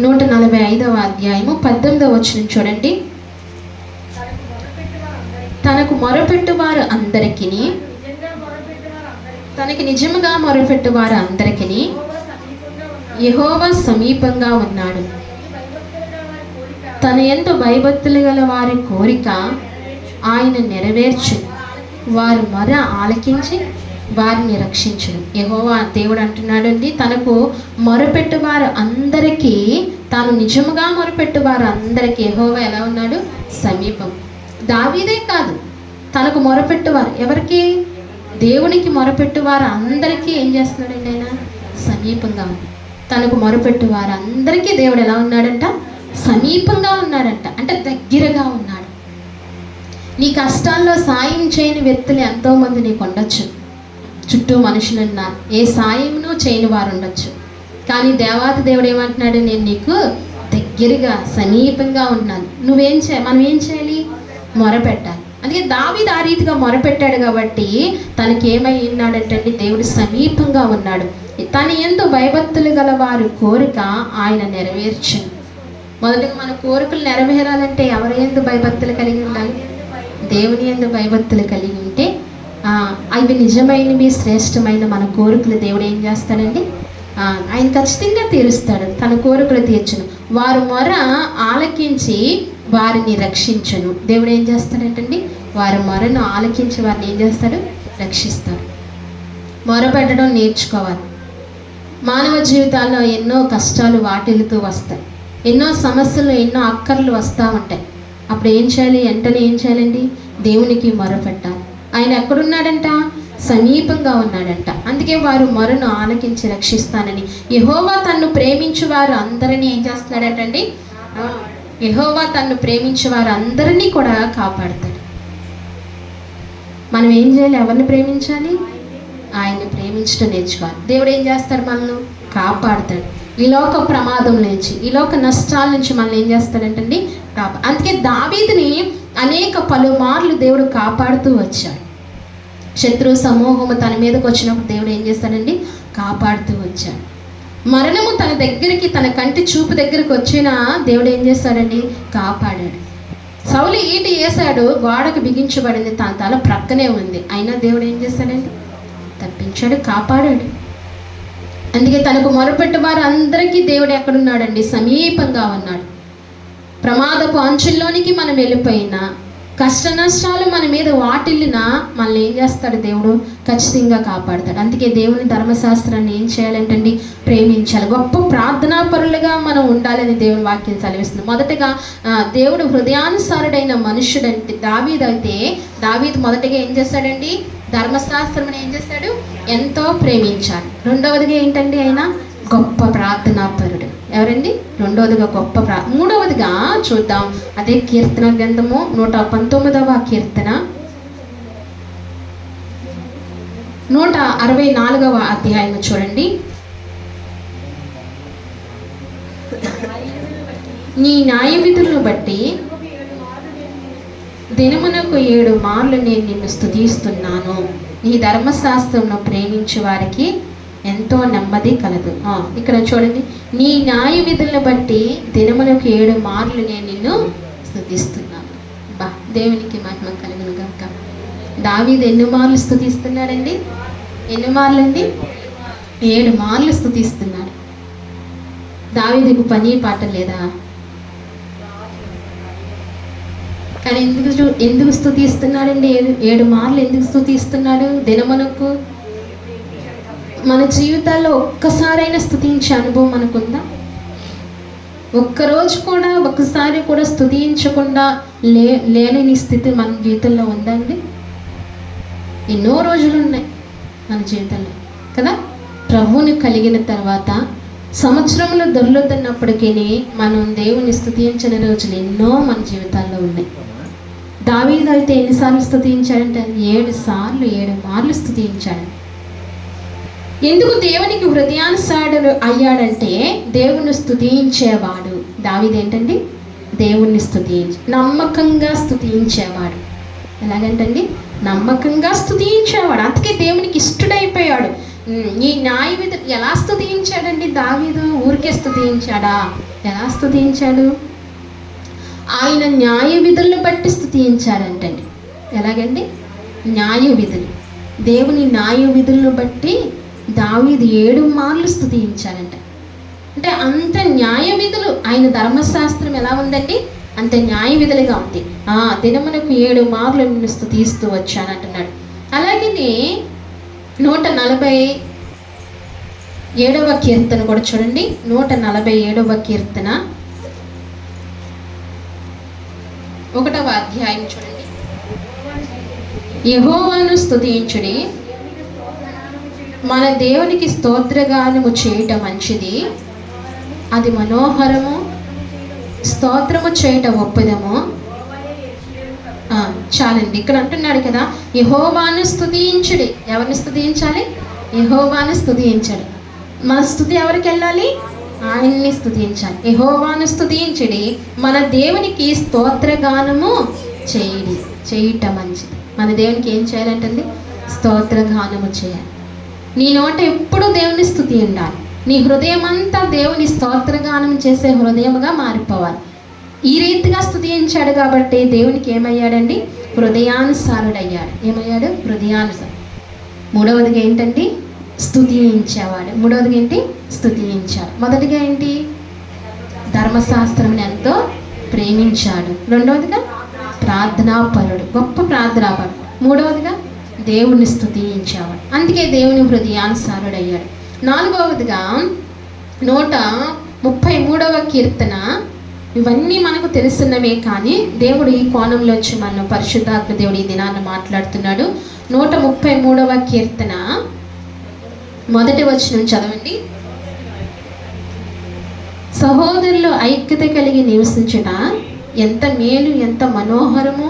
145వ అధ్యాయము 18వ వచనం చూడండి. తనకు మొరపెట్టు వారు అందరికీ, తనకి నిజముగా మొరపెట్టు వారు అందరికీ యెహోవా సమీపంగా ఉన్నాడు. తన యందు భయభక్తులు గల వారి కోరిక ఆయన నెరవేర్చు. వారు మొర ఆలకించి వారిని రక్షించును. యెహోవా దేవుడు అంటున్నాడు అండి, తనకు మొరపెట్టు వారు అందరికీ, తాను నిజముగా మొరపెట్టు వారు అందరికీ యెహోవా ఎలా ఉన్నాడు? సమీపం. దావీదే కాదు, తనకు మొరపెట్టువారు ఎవరికి? దేవునికి మొరపెట్టువారు అందరికీ ఏం చేస్తున్నాడండి? ఆయన సమీపంగా ఉంది. తనకు మొరపెట్టువారు అందరికీ దేవుడు ఎలా ఉన్నాడంట? సమీపంగా ఉన్నాడంట. అంటే దగ్గరగా ఉన్నాడు. నీ కష్టాల్లో సాయం చేయని వ్యక్తులు ఎంతోమంది నీకు ఉండొచ్చు, చుట్టూ మనుషులు ఉన్నారు, ఏ సాయంను చేయని వారు ఉండొచ్చు. కానీ దేవాతి దేవుడు ఏమంటున్నాడు? నేను నీకు దగ్గరగా సమీపంగా ఉన్నాను. మనం ఏం చేయాలి? మొరపెట్టాలి. అందుకే దావీదు ఆ రీతిగా మొరపెట్టాడు కాబట్టి తనకి ఏమై ఉన్నాడంటే దేవుడు సమీపంగా ఉన్నాడు. తన యందు భయభక్తులు గల వారి కోరిక ఆయన నెరవేర్చును. మొదటిగా మన కోరికలు నెరవేరాలంటే ఎవరి యందు భయభక్తులు కలిగి ఉండాలి? దేవుని యందు భయభక్తులు కలిగి ఉంటే అవి నిజమైనవి, శ్రేష్టమైన మన కోరికలు దేవుడు ఏం చేస్తాడండి? ఆయన ఖచ్చితంగా తీరుస్తాడు, తన కోరికలు తీర్చును. వారు మొర ఆలకించి వారిని రక్షించును. దేవుడు ఏం చేస్తాడంటండి? వారి మొరను ఆలకించి వారిని ఏం చేస్తాడు? రక్షిస్తాడు. మొరపెట్టడం నేర్చుకోవాలి. మానవ జీవితాల్లో ఎన్నో కష్టాలు వాటిల్లుతూ వస్తాయి, ఎన్నో సమస్యలు, ఎన్నో అక్కర్లు వస్తూ ఉంటాయి. అప్పుడు ఏం చేయాలి? వెంటనే ఏం చేయాలండి? దేవునికి మొరపెట్టాలి. ఆయన ఎక్కడున్నాడంట? సమీపంగా ఉన్నాడంట. అందుకే వారు మొరను ఆలకించి రక్షిస్తానని. యెహోవా తన్ను ప్రేమించు వారు అందరినీ ఏం చేస్తున్నాడటండి? యెహోవా తన్ను ప్రేమించే వారు అందరినీ కూడా కాపాడతాడు. మనం ఏం చేయాలి? ఎవరిని ప్రేమించాలి? ఆయన్ని ప్రేమించడం నేర్చుకోవాలి. దేవుడు ఏం చేస్తాడు? మనల్ని కాపాడుతాడు. ఈ లోక ప్రమాదం నుంచి, ఈ లోక నష్టాల నుంచి మనల్ని ఏం చేస్తాడంటండి? అందుకే దావీదుని అనేక పలుమార్లు దేవుడు కాపాడుతూ వచ్చాడు. శత్రు సమూహము తన మీదకి వచ్చినప్పుడు దేవుడు ఏం చేస్తాడండి? కాపాడుతూ వచ్చాడు. మరణము తన దగ్గరికి, తన కంటి చూపు దగ్గరికి వచ్చినా దేవుడు ఏం చేస్తాడండి? కాపాడాడు. సౌలు ఈటి వేసాడు, గోడకు బిగించబడింది, తన తల ప్రక్కనే ఉంది, అయినా దేవుడు ఏం చేస్తాడండి? తప్పించాడు, కాపాడాడు. అందుకే తనకు మొరపెట్టు వారు అందరికీ దేవుడు ఎక్కడున్నాడండి? సమీపంగా ఉన్నాడు. ప్రమాదపు అంచుల్లోనికి మనం వెళ్ళిపోయినా, కష్ట నష్టాలు మన మీద వాటిల్లినా మనల్ని ఏం చేస్తాడు? దేవుడు ఖచ్చితంగా కాపాడతాడు. అందుకే దేవుని ధర్మశాస్త్రాన్ని ఏం చేయాలంటండి? ప్రేమించాలి. గొప్ప ప్రార్థనాపరులుగా మనం ఉండాలని దేవుని వాక్యం సెలవిస్తుంది. మొదటగా దేవుడు హృదయానుసారుడైన మనుషుడంటే దావీదు మొదటగా ఏం చేస్తాడండి? ధర్మశాస్త్రం ఏం చేస్తాడు? ఎంతో ప్రేమించాలి. రెండవదిగా ఏంటండి? ఆయన గొప్ప ప్రార్థనాపరుడు. ఎవరండి? రెండవదిగా గొప్ప మూడవదిగా చూద్దాం. అదే కీర్తన గ్రంథము 119వ కీర్తన 164వ అధ్యాయం చూడండి. నీ న్యాయ విధులను బట్టి దినమునకు 7 మార్లు నేను నిన్ను స్తుతిస్తున్నాను. నీ ధర్మశాస్త్రమును ప్రేమించే వారికి ఎంతో నెమ్మది కలదు. ఇక్కడ చూడండి, నీ న్యాయ విధులను బట్టి దినములకు 7 మార్లు నేను నిన్ను స్తుతిస్తున్నాను. దేవునికి మహిమ కలుగును గాక. దావీదు ఎన్ని మార్లు స్తుతిస్తున్నాడండి? ఎన్ని మార్లు అండి? 7 మార్లు స్తుతిస్తున్నాడు. దావీదుకు పని పాట లేదా? కానీ ఎందుకు స్తుతిస్తున్నాడండి? 7 మార్లు ఎందుకు స్తుతిస్తున్నాడు? దినమునకు మన జీవితాల్లో ఒక్కసారైనా స్తుతించే అనుభవం మనకుందా? ఒక్కరోజు కూడా ఒక్కసారి కూడా స్తుతించకుండా లేని స్థితి మన జీవితంలో ఉందండి? ఎన్నో రోజులు ఉన్నాయి మన జీవితంలో కదా. ప్రభువుని కలిగిన తర్వాత సంవత్సరంలో దొర్లుతున్నప్పటికీ మనం దేవుని స్తుతించిన రోజులు ఎన్నో మన జీవితాల్లో ఉన్నాయి. దావీదు అయితే ఎన్నిసార్లు స్తుతించాడంటే 7 సార్లు 7 మార్లు స్తుతించాడు. ఎందుకు దేవునికి హృదయానుసారుడు అయ్యాడంటే దేవుని స్తుతించేవాడు. దావీదు ఏంటండి? దేవుణ్ణి నమ్మకంగా స్తుతించేవాడు. ఎలాగంటండి? నమ్మకంగా స్తుతించేవాడు. అందుకే దేవునికి ఇష్టడైపోయాడు. ఈ న్యాయ విధి ఎలా స్తుతించాడండి దావీదు? ఊరికే స్తుతించాడా? ఎలా స్తుతించాడు? ఆయన న్యాయ విధులను బట్టి స్తుతించాడంటండి. ఎలాగండి? న్యాయ విధులు, దేవుని న్యాయ విధులను బట్టి దావీదు 7 మార్లు స్తుతించాడంట. అంటే అంత న్యాయ విధులు, ఆయన ధర్మశాస్త్రం ఎలా ఉందండి? అంత న్యాయ విధులుగా ఉంది. దినమునకు 7 మార్లు నిన్ను స్తుతిస్తూ వచ్చానంటున్నాడు. అలాగే 147వ కీర్తన కూడా చూడండి. 147వ కీర్తన 1వ అధ్యాయం చూడండి. యెహోవాను స్తుతించుడి, మన దేవునికి స్తోత్రగానము చేయటం మంచిది, అది మనోహరము, స్తోత్రము చేయట ఒప్పదము. చాలండి. ఇక్కడ అంటున్నాడు కదా, యెహోవాను స్తుతించుడి. ఎవరిని స్తుతించాలి? యెహోవాను స్తుతించాలి. మన స్తుతి ఎవరికి వెళ్ళాలి? ఆయన్ని స్తుతించాలి. యెహోవాను స్తుతించుడి, మన దేవునికి స్తోత్రగానము చేయట మంచిది. మన దేవునికి ఏం చేయాలంటుంది? స్తోత్రగానము చేయాలి. నీ నోట ఎప్పుడు దేవుని స్తుతి ఉండాలి. నీ హృదయం అంతా దేవుని స్తోత్రగానం చేసే హృదయముగా మారిపోవాలి. ఈ రీతిగా స్తుతించాడు కాబట్టి దేవునికి ఏమయ్యాడండి? హృదయానుసారుడయ్యాడు. ఏమయ్యాడు? హృదయానుసారు. 3వదిగా ఏంటండి? స్తుతించేవాడు. 3వదిగా ఏంటి? స్తుతించాడు. మొదటిగా ఏంటి? ధర్మశాస్త్రం ఎంతో ప్రేమించాడు. 2వదిగా ప్రార్థనాపరుడు, గొప్ప ప్రార్థనాపరుడు. 3వదిగా దేవుణ్ణి స్తుతించేవాడు. అందుకే దేవుని హృదయానుసారుడయ్యాడు. 4వదిగా 133వ కీర్తన. ఇవన్నీ మనకు తెలుసున్నవే, కానీ దేవుడు ఈ కోణంలో వచ్చి మనం పరిశుద్ధాత్మ దేవుడు ఈ దినాన్ని మాట్లాడుతున్నాడు. 133వ కీర్తన 1వ వచనం చదవండి. సహోదరులు ఐక్యత కలిగి నివసించుట ఎంత మేలు, ఎంత మనోహరము.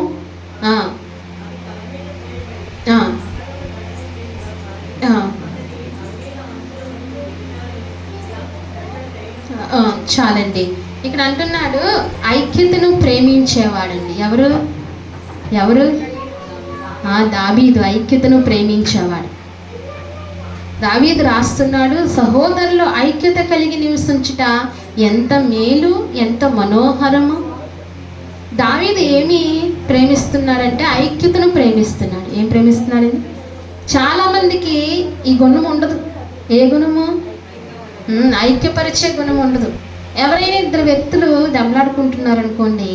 చాలండి. ఇక్కడ అంటున్నాడు ఐక్యతను ప్రేమించేవాడండి. ఎవరు? దావీదు ఐక్యతను ప్రేమించేవాడు. దావీదు రాస్తున్నాడు, సహోదరులు ఐక్యత కలిగి నివసించుట ఎంత మేలు, ఎంత మనోహరము. దావీదు ఏమి ప్రేమిస్తున్నాడంటే ఐక్యతను ప్రేమిస్తున్నాడు. ఏం ప్రేమిస్తున్నాడండి? చాలామందికి ఈ గుణం ఉండదు. ఏ గుణము? ఐక్యపరిచే గుణం ఉండదు. ఎవరైనా 2 వ్యక్తులు దెబ్బలాడుకుంటున్నారనుకోండి,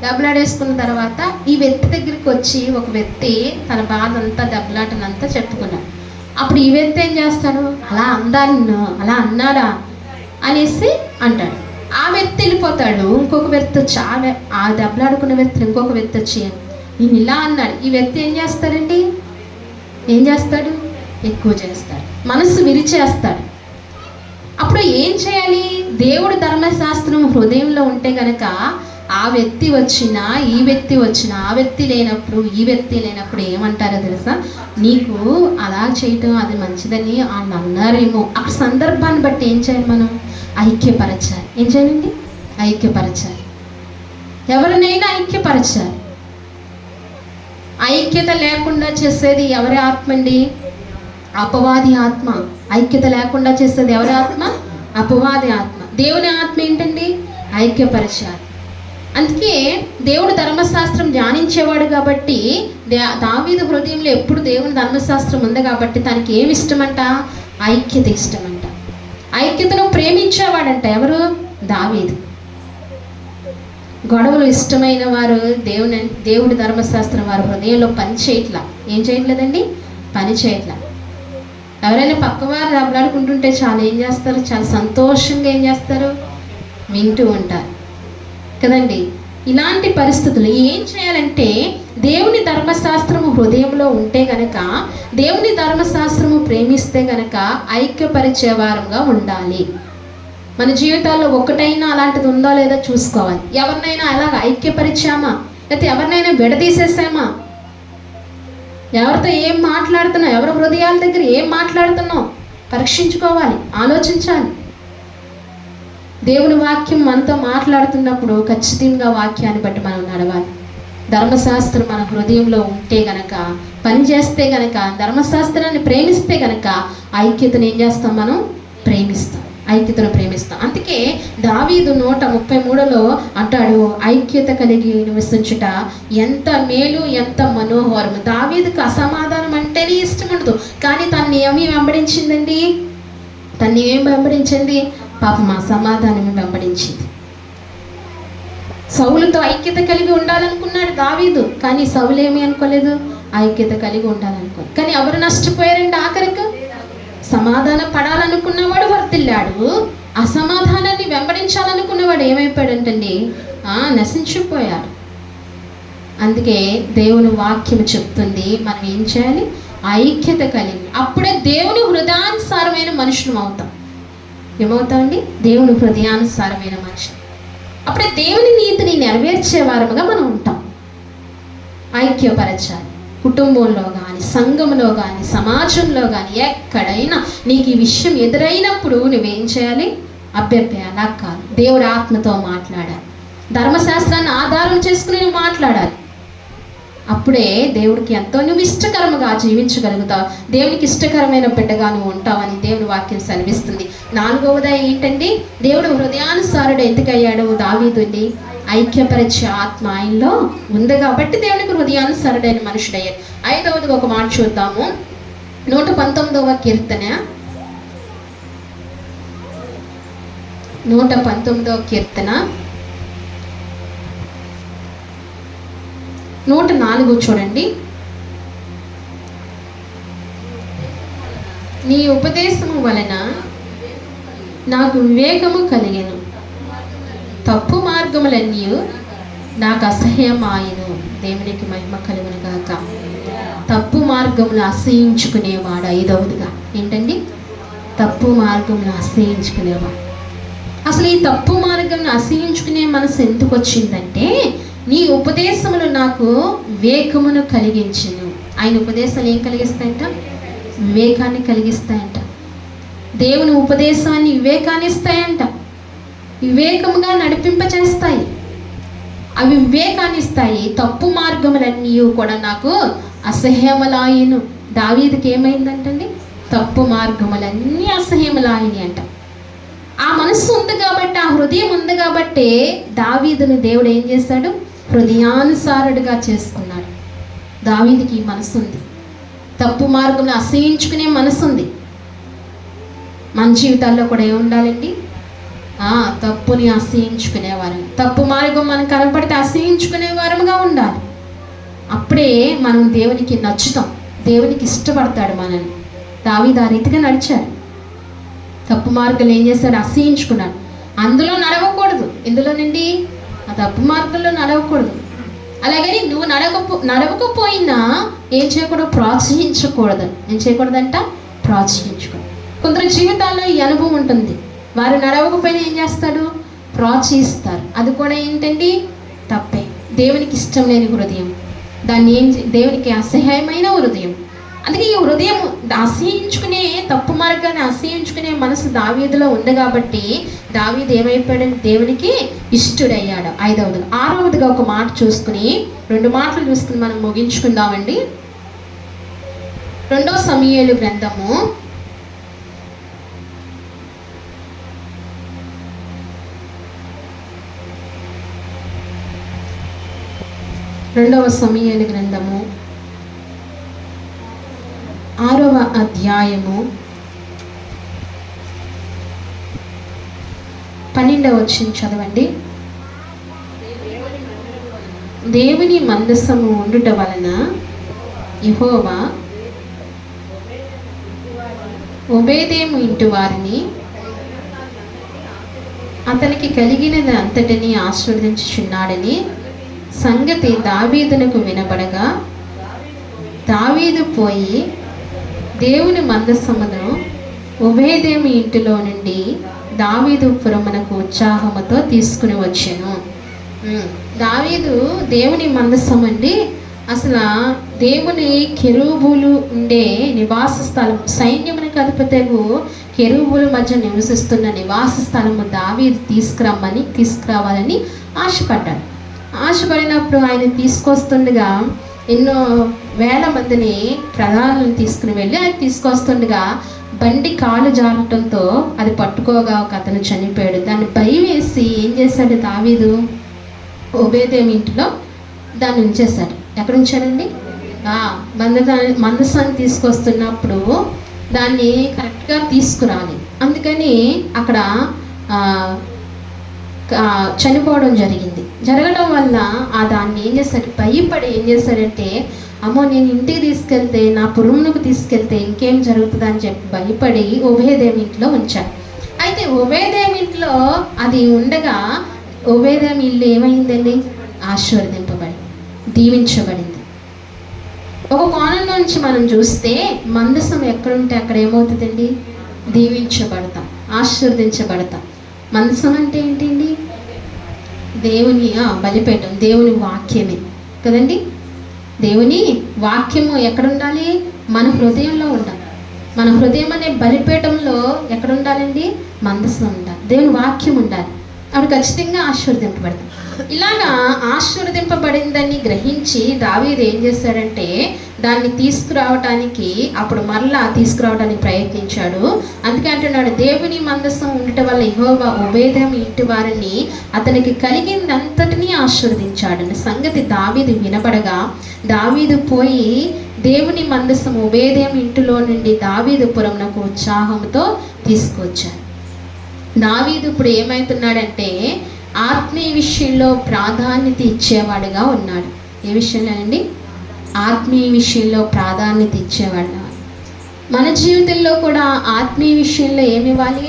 దెబ్బలాడేసుకున్న తర్వాత ఈ వ్యక్తి దగ్గరికి వచ్చి ఒక వ్యక్తి తన బాధ అంతా, దెబ్బలాటనంతా చెప్పుకున్నాడు. అప్పుడు ఈ వ్యక్తి ఏం చేస్తాడు? అలా అలా అన్నాడా అనేసి అంటాడు. ఆ వ్యక్తి వెళ్ళిపోతాడు. ఇంకొక వ్యక్తి వచ్చి ఆ దెబ్బలాడుకున్న వ్యక్తి ఇంకొక వ్యక్తి వచ్చి నేను ఇలా అన్నాడు. ఈ వ్యక్తి ఏం చేస్తాడండి? ఎక్కువ చేస్తాడు, మనసు విరిచేస్తాడు. అప్పుడు ఏం చేయాలి? దేవుడి ధర్మశాస్త్రం హృదయంలో ఉంటే గనక ఆ వ్యక్తి వచ్చినా, ఈ వ్యక్తి వచ్చినా, ఆ వ్యక్తి లేనప్పుడు, ఈ వ్యక్తి లేనప్పుడు ఏమంటారో తెలుసా? నీకు అలా చేయటం అది మంచిదని వాళ్ళు అన్నారేమో. ఆ సందర్భాన్ని బట్టి ఏం చేయాలి? మనం ఐక్యపరచాలి. ఏం చేయాలండి? ఐక్యపరచాలి. ఎవరినైనా ఐక్యత లేకుండా చేసేది ఎవరి ఆత్మ అండి? అపవాది ఆత్మ. ఐక్యత లేకుండా చేసేది ఎవరి ఆత్మ? అపవాది ఆత్మ. దేవుని ఆత్మ ఏంటండి? ఐక్యపరిచారు. అందుకే దేవుడు ధర్మశాస్త్రం ధ్యానించేవాడు కాబట్టి దావీదు హృదయంలో ఎప్పుడు దేవుని ధర్మశాస్త్రం ఉంది కాబట్టి తనకి ఏమి ఇష్టమంట? ఐక్యత ఇష్టమంట. ఐక్యతను ప్రేమించేవాడంట. ఎవరు? దావీదు. గొడవలు ఇష్టమైన వారు దేవుడి ధర్మశాస్త్రం వారు హృదయంలో పని చేయట్లా. ఏం చేయట్లేదండి? పని చేయట్లా. ఎవరైనా పక్కవారు దెబ్బలాడుకుంటుంటే చాలా ఏం చేస్తారు? చాలా సంతోషంగా ఏం చేస్తారు? వింటూ ఉంటారు కదండి. ఇలాంటి పరిస్థితులు ఏం చేయాలంటే దేవుని ధర్మశాస్త్రము హృదయంలో ఉంటే గనక, దేవుని ధర్మశాస్త్రము ప్రేమిస్తే గనక ఐక్యపరిచే వారంగా ఉండాలి. మన జీవితాల్లో ఒకటైనా అలాంటిది ఉందో లేదో చూసుకోవాలి. ఎవరినైనా అలాగ ఐక్యపరిచామా, లేకపోతే ఎవరినైనా విడదీసేసామా? ఎవరితో ఏం మాట్లాడుతున్నాం, ఎవరి హృదయాల దగ్గర ఏం మాట్లాడుతున్నాం పరీక్షించుకోవాలి, ఆలోచించాలి. దేవుని వాక్యం మనతో మాట్లాడుతున్నప్పుడు ఖచ్చితంగా వాక్యాన్ని బట్టి మనం నడవాలి. ధర్మశాస్త్రం మన హృదయంలో ఉంటే గనక, పని చేస్తే గనక, ధర్మశాస్త్రాన్ని ప్రేమిస్తే గనక ఐక్యతను ఏం చేస్తాం? మనం ప్రేమిస్తాం, ఐక్యతను ప్రేమిస్తాం. అందుకే దావీదు 133లో అంటాడు, ఐక్యత కలిగి నివసించుట ఎంత మేలు, ఎంత మనోహరము. దావీదుకు అసమాధానం అంటేనే ఇష్టం ఉండదు, కానీ తన్ని ఏమి వెంబడించిందండి? తన్ని ఏం వెంబడించింది? పాపం అసమాధానం వెంబడించింది. సౌలుతో ఐక్యత కలిగి ఉండాలనుకున్నాడు దావీదు, కానీ సౌలు ఏమి అనుకోలేదు? ఐక్యత కలిగి ఉండాలనుకోలేదు. కానీ ఎవరు నష్టపోయారండి? ఆఖరికి సమాధాన పడాలనుకున్నవాడు వర్తిల్లాడు, అసమాధానాన్ని వెంబడించాలనుకున్నవాడు ఏమైపోయాడంటండి? నశించిపోయాడు. అందుకే దేవుని వాక్యం చెప్తుంది మనం ఏం చేయాలి? ఐక్యత కలిగి, అప్పుడే దేవుని హృదయానుసారమైన మనుషులు అవుతాం. ఏమవుతామండి? దేవుని హృదయానుసారమైన మనిషి. అప్పుడే దేవుని నీతిని నెరవేర్చే వారముగా మనం ఉంటాం. ఐక్యపరచాలి. కుటుంబంలో కానీ, సంఘంలో కానీ, సమాజంలో కానీ, ఎక్కడైనా నీకు ఈ విషయం ఎదురైనప్పుడు నువ్వేం చేయాలి? అలా కాదు, దేవుడి ఆత్మతో మాట్లాడాలి. ధర్మశాస్త్రాన్ని ఆధారం చేసుకుని నువ్వు మాట్లాడాలి. అప్పుడే దేవుడికి ఎంతో నువ్వు ఇష్టకరముగా జీవించగలుగుతావు. దేవునికి ఇష్టకరమైన బిడ్డగా నువ్వు ఉంటావని దేవుని వాక్యం సెలవిస్తుంది. 4వది ఏంటండి? దేవుడు హృదయానుసారుడు ఎందుకయ్యాడు? దావీదుని ఐక్యపరిచే ఆత్మ ఆయనలో ఉంది కాబట్టి దేవునికి హృదయానుసారుడైన మనుషుడయ్యాడు. 5వది ఒక మాట చూద్దాము. 119వ కీర్తన, 119వ కీర్తన 104 చూడండి. నీ ఉపదేశము వలన నాకు వివేకము కలిగెను, తప్పు మార్గములన్నీ నాకు అసహ్యమాయను. దేవునికి మహిమ కలుగును గాక. తప్పు మార్గములు అసహించుకునేవాడు. 5వదిగా ఏంటండి? తప్పు మార్గములు అసహించుకునేవాడు. అసలు ఈ తప్పు మార్గంను అసహించుకునే మనసు ఎందుకు వచ్చిందంటే, నీ ఉపదేశములు నాకు వివేకమును కలిగించును. ఆయన ఉపదేశాలు ఏం కలిగిస్తాయంట? వివేకాన్ని కలిగిస్తాయంట. దేవుని ఉపదేశాన్ని వివేకాన్ని ఇస్తాయంట. వివేకముగా నడిపింపచేస్తాయి. అవి వివేకాన్ని ఇస్తాయి. తప్పు మార్గములన్నీ కూడా నాకు అసహ్యములాయను. దావీదుకి ఏమైందంటండి? తప్పు మార్గములన్నీ అసహ్యములాయని అంట. ఆ మనస్సు ఉంది కాబట్టి, ఆ హృదయం ఉంది కాబట్టి దావీదుని దేవుడు ఏం చేశాడు? హృదయానుసారుడిగా చేసుకున్నాడు. దావీదుకి ఈ మనసు ఉంది. తప్పు మార్గంలో అసహించుకునే మనసు ఉంది. మన జీవితాల్లో కూడా ఏముండాలండి? తప్పుని అసహించుకునేవారు. తప్పు మార్గం మనకు కనపడితే అసహించుకునే వారముగా ఉండాలి. అప్పుడే మనం దేవునికి నచ్చుతాం, దేవునికి ఇష్టపడతాడు మనల్ని. దావీదు ఆ రీతిగా నడిచాడు. తప్పు మార్గంలో ఏం చేశాడు? అసహించుకున్నాడు. అందులో నడవకూడదు. ఎందులోనండి? ఆ తప్పు మార్గంలో నడవకూడదు. అలాగని నువ్వు నడవకపోయినా ఏం చేయకూడదు? ప్రోత్సహించకూడదు. ఏం చేయకూడదంట? ప్రోత్సహించకూడదు. కొందరు జీవితాల్లో ఈ అనుభవం ఉంటుంది. వారు నడవకపోయినా ఏం చేస్తాడు? ప్రోత్సహిస్తారు. అది కూడా ఏంటండి? తప్పే. దేవునికి ఇష్టం లేని హృదయం, దాన్ని దేవునికి అసహ్యమైన హృదయం. అందుకే ఈ హృదయం అసహించుకునే, తప్పు మార్గాన్ని అసహించుకునే మనసు దావీదులో ఉంది కాబట్టి దావీదు ఏమైపోయాడు? దేవునికి ఇష్టడయ్యాడు. 5వది. 6వదిగా ఒక మాట చూసుకుని, 2 మాటలు చూసుకుని మనం ముగించుకుందామండి. రెండో సమూయేలు గ్రంథము 6వ అధ్యాయము 12వ వచనం చదవండి. దేవుని మందసము ఉండుట వలన యెహోవా ఓబేదేము ఇంటి వారిని అతనికి కలిగినది అంతటిని ఆశీర్వదించుచున్నాడని సంగతి దావీదునకు వినబడగా, దావీదు పోయి దేవుని మందసమును ఓబేదేము ఇంటిలో నుండి దావీదు పురమునకు ఉత్సాహముతో తీసుకుని వచ్చెను. దావీదు దేవుని మందసం అండి, అసలు దేవుని కెరూబులు ఉండే నివాస స్థలం, సైన్యమునికి అధిపతగు కెరూబుల మధ్య నివసిస్తున్న నివాస స్థలము దావీదు తీసుకురావాలని ఆశపడినప్పుడు ఆయన తీసుకొస్తుండగా ఎన్నో వేల మందిని ప్రధానులను తీసుకుని వెళ్ళి ఆయన తీసుకొస్తుండగా బండి కాలు జారటంతో అది పట్టుకోగా ఒక అతను చనిపోయాడు. దాన్ని భయం వేసి ఏం చేశాడు దావీదు, ఓబేదేము ఇంటిలో దాన్ని ఉంచేశాడు. ఎక్కడ ఉంచాడండి? మందసాన్ని తీసుకొస్తున్నప్పుడు దాన్ని కరెక్ట్గా తీసుకురాలి, అందుకని అక్కడ చనిపోవడం జరగడం వల్ల దాన్ని ఏం చేశాడు, భయపడి ఏం చేశాడంటే, అమ్మో నేను ఇంటికి తీసుకెళ్తే, నా పురమునకు తీసుకెళ్తే ఇంకేం జరుగుతుంది అని చెప్పి భయపడి ఓబేదేము ఇంట్లో ఉంచాడు. అయితే ఓబేదేము ఇంట్లో అది ఉండగా ఓబేదేము ఇల్లు ఏమైందండి? ఆశీర్వదింపబడి దీవించబడింది. ఒక కోణం నుంచి మనం చూస్తే మందసం ఎక్కడుంటే అక్కడ ఏమవుతుందండి? దీవించబడతాం, ఆశీర్వదించబడతాం. మందసం అంటే ఏంటండి? దేవుని బలిపీఠం, దేవుని వాక్యమే కదండి. దేవుని వాక్యము ఎక్కడ ఉండాలి? మన హృదయంలో ఉండాలి. మన హృదయం అనే బలిపీఠంలో ఎక్కడ ఉండాలండి? మందసం ఉండాలి, దేవుని వాక్యం ఉండాలి. అప్పుడు ఖచ్చితంగా ఆశీర్వదింపబడతాం. ఇలాగా ఆశీర్వదింపబడిందని గ్రహించి దావీదు ఏం చేశాడంటే దాన్ని తీసుకురావడానికి ప్రయత్నించాడు. అందుకే అంటున్నాడు, దేవుని మందసం ఉండటం వల్ల యెహోవా ఓబేదేము ఇంటి వారిని అతనికి కలిగినంతటినీ ఆశీర్వదించాడు. సంగతి దావీదు వినబడగా దావీదు పోయి దేవుని మందసం ఓబేదేము ఇంటిలో నుండి దావీదు పురమునకు ఉత్సాహంతో తీసుకొచ్చాడు. దావీదు ఇప్పుడు ఏమవుతున్నాడంటే ఆత్మీయ విషయంలో ప్రాధాన్యత ఇచ్చేవాడుగా ఉన్నాడు. ఏ విషయంలో అండి? ఆత్మీయ విషయంలో ప్రాధాన్యత ఇచ్చేవాడు. మన జీవితంలో కూడా ఆత్మీయ విషయంలో ఏమి ఇవ్వాలి?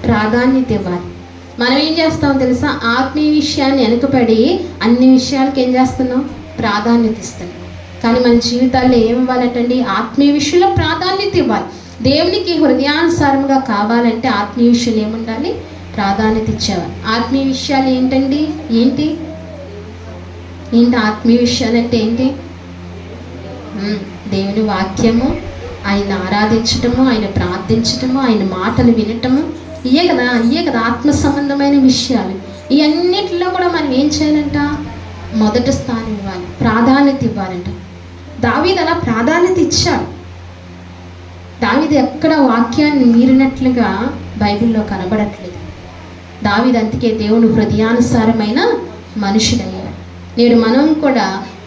ప్రాధాన్యత ఇవ్వాలి. మనం ఏం చేస్తాం తెలుసా? ఆత్మీయ విషయాన్ని వెనుకబడి అన్ని విషయాలకి ఏం చేస్తున్నాం? ప్రాధాన్యత ఇస్తున్నాం. కానీ మన జీవితాల్లో ఏమి ఇవ్వాలంటండి? ఆత్మీయ విషయంలో ప్రాధాన్యత ఇవ్వాలి. దేవునికి హృదయానుసారంగా కావాలంటే ఆత్మీయ విషయాలు ఏముండాలి? ప్రాధాన్యత ఇచ్చేవారు. ఆత్మీయ విషయాలు ఏంటండి? ఏంటి ఆత్మీయ విషయాలు అంటే ఏంటి? దేవుని వాక్యము, ఆయన ఆరాధించటము, ఆయన ప్రార్థించటము, ఆయన మాటలు వినటము, ఇయే కదా ఆత్మ సంబంధమైన విషయాలు. ఇవన్నిటిలో కూడా మనం ఏం చేయాలంట? మొదటి స్థానం ఇవ్వాలి, ప్రాధాన్యత ఇవ్వాలంట. దావీదు అలా ప్రాధాన్యత ఇచ్చాడు. దావీదు ఎక్కడ వాక్యాన్ని మీరినట్లుగా బైబిల్లో కనబడట్లేదు. దావీదు అందుకే దేవుని హృదయానుసారమైన మనుషుడయ్యాడు. నేడు మనం కూడా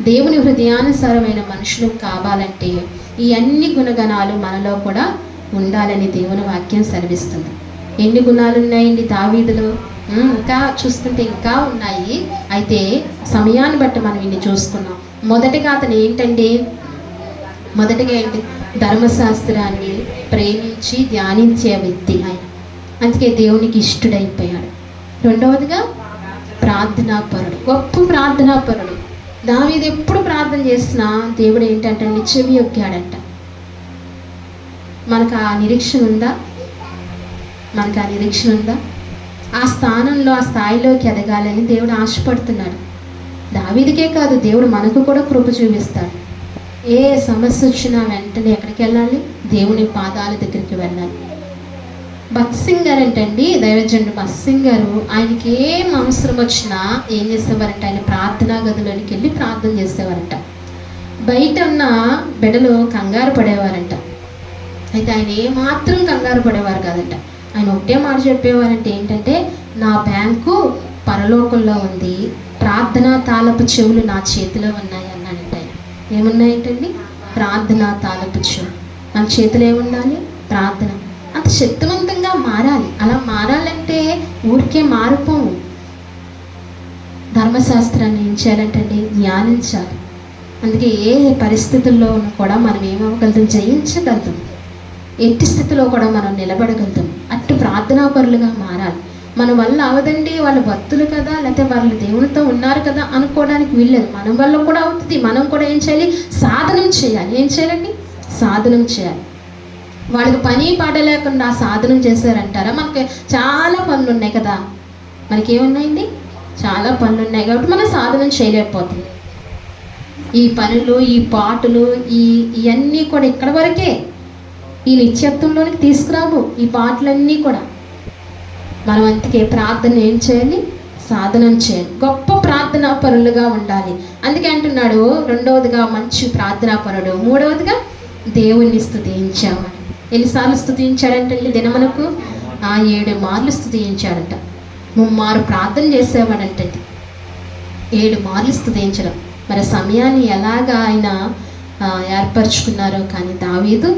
దేవుని హృదయానుసారమైన మనుషులు కావాలంటే ఈ అన్ని గుణగణాలు మనలో కూడా ఉండాలని దేవుని వాక్యం సెలవిస్తుంది. ఎన్ని గుణాలు ఉన్నాయండి దావీదులో? ఇంకా చూస్తుంటే ఇంకా ఉన్నాయి. అయితే సమయాన్ని బట్టి మనం ఇన్ని చూసుకున్నాం. మొదటిగా అతను ఏంటండి? ధర్మశాస్త్రాన్ని ప్రేమించి ధ్యానించే వ్యక్తి ఆయన. అందుకే దేవునికి ఇష్టడైపోయాడు. రెండవదిగా ప్రార్థనాపరుడు, గొప్ప ప్రార్థనాపరుడు. దావీదు ఎప్పుడు ప్రార్థన చేసినా దేవుడు ఏంటంటే చెవి యొక్కాడంట. మనకు ఆ నిరీక్షణ ఉందా? ఆ స్థానంలో, ఆ స్థాయిలోకి ఎదగాలని దేవుడు ఆశపడుతున్నాడు. దావీదుకే కాదు, దేవుడు మనకు కూడా కృప చూపిస్తాడు. ఏ సమస్య వచ్చినా వెంటనే ఎక్కడికి వెళ్ళాలి? దేవుని పాదాల దగ్గరికి వెళ్ళాలి. భక్సింగ్ గారు అంటండి, దైవజనుడు భక్సింగ్ గారు, ఆయనకి ఏం అవసరం వచ్చినా ఏం చేసేవారంట? ఆయన ప్రార్థనా గదిలోనికి వెళ్ళి ప్రార్థన చేసేవారంట. బయట ఉన్న బిడ్డలు కంగారు పడేవారంట. అయితే ఆయన ఏమాత్రం కంగారు పడేవారు కాదంట. ఆయన ఒకటే మాట చెప్పేవారంటే ఏంటంటే, నా బ్యాంకు పరలోకంలో ఉంది, ప్రార్థనా తాళపు చెవులు నా చేతిలో ఉన్నాయి అన్నాడంట. ఆయన ఏమున్నాయంటండి? ప్రార్థనా తాళపు చెవులు. మన చేతిలో ఏముండాలి? ప్రార్థన. అంత శక్తివంతంగా మారాలి. అలా మారాలంటే ఊరికే మారిపోము. ధర్మశాస్త్రాన్ని ఏం చేయాలంటండి? ధ్యానించాలి. అందుకే ఏ పరిస్థితుల్లో కూడా మనం ఏమవ్వగలుగుతాం? జయించగలుగుతాం. ఎట్టి స్థితిలో కూడా మనం నిలబడగలుగుతాం. అటు ప్రార్థనాపరులుగా మారాలి. మన వల్ల అవదండి, వాళ్ళు భక్తులు కదా, లేకపోతే వాళ్ళు దేవునితో ఉన్నారు కదా అనుకోవడానికి వీల్లేదు. మన వల్ల కూడా అవుతుంది. మనం కూడా ఏం చేయాలి? సాధనం చేయాలి. ఏం చేయాలండి? సాధనం చేయాలి. వాళ్ళకి పని పాట లేకుండా సాధనం చేశారంటారా? మనకి చాలా పనులు ఉన్నాయి కదా. మనకేమున్నాయండి? చాలా పనులు ఉన్నాయి కాబట్టి మనం సాధనం చేయలేకపోతుంది. ఈ పనులు, ఈ పాటలు, ఇవన్నీ కూడా ఇక్కడ వరకే. ఈ నిత్యత్వంలోనికి తీసుకురావు ఈ పాటలన్నీ కూడా. మనం అందుకే ప్రార్థన ఏం చేయాలి? సాధనం చేయాలి. గొప్ప ప్రార్థనా పరులుగా ఉండాలి. అందుకే అంటున్నాడు, రెండవదిగా మంచి ప్రార్థనా పరుడు, మూడవదిగా దేవుణ్ణి స్తుతించేవాడు. ఎన్నిసార్లు స్తుతించాడంటే దినమునకు 7 మార్లు స్తుతించాడంట. 3 మారు ప్రార్థన చేసేవాడంటే 7 మార్లు స్తుతించడం. మరి సమయాన్ని ఎలాగా ఆయన ఏర్పరచుకున్నారో కానీ దావీదు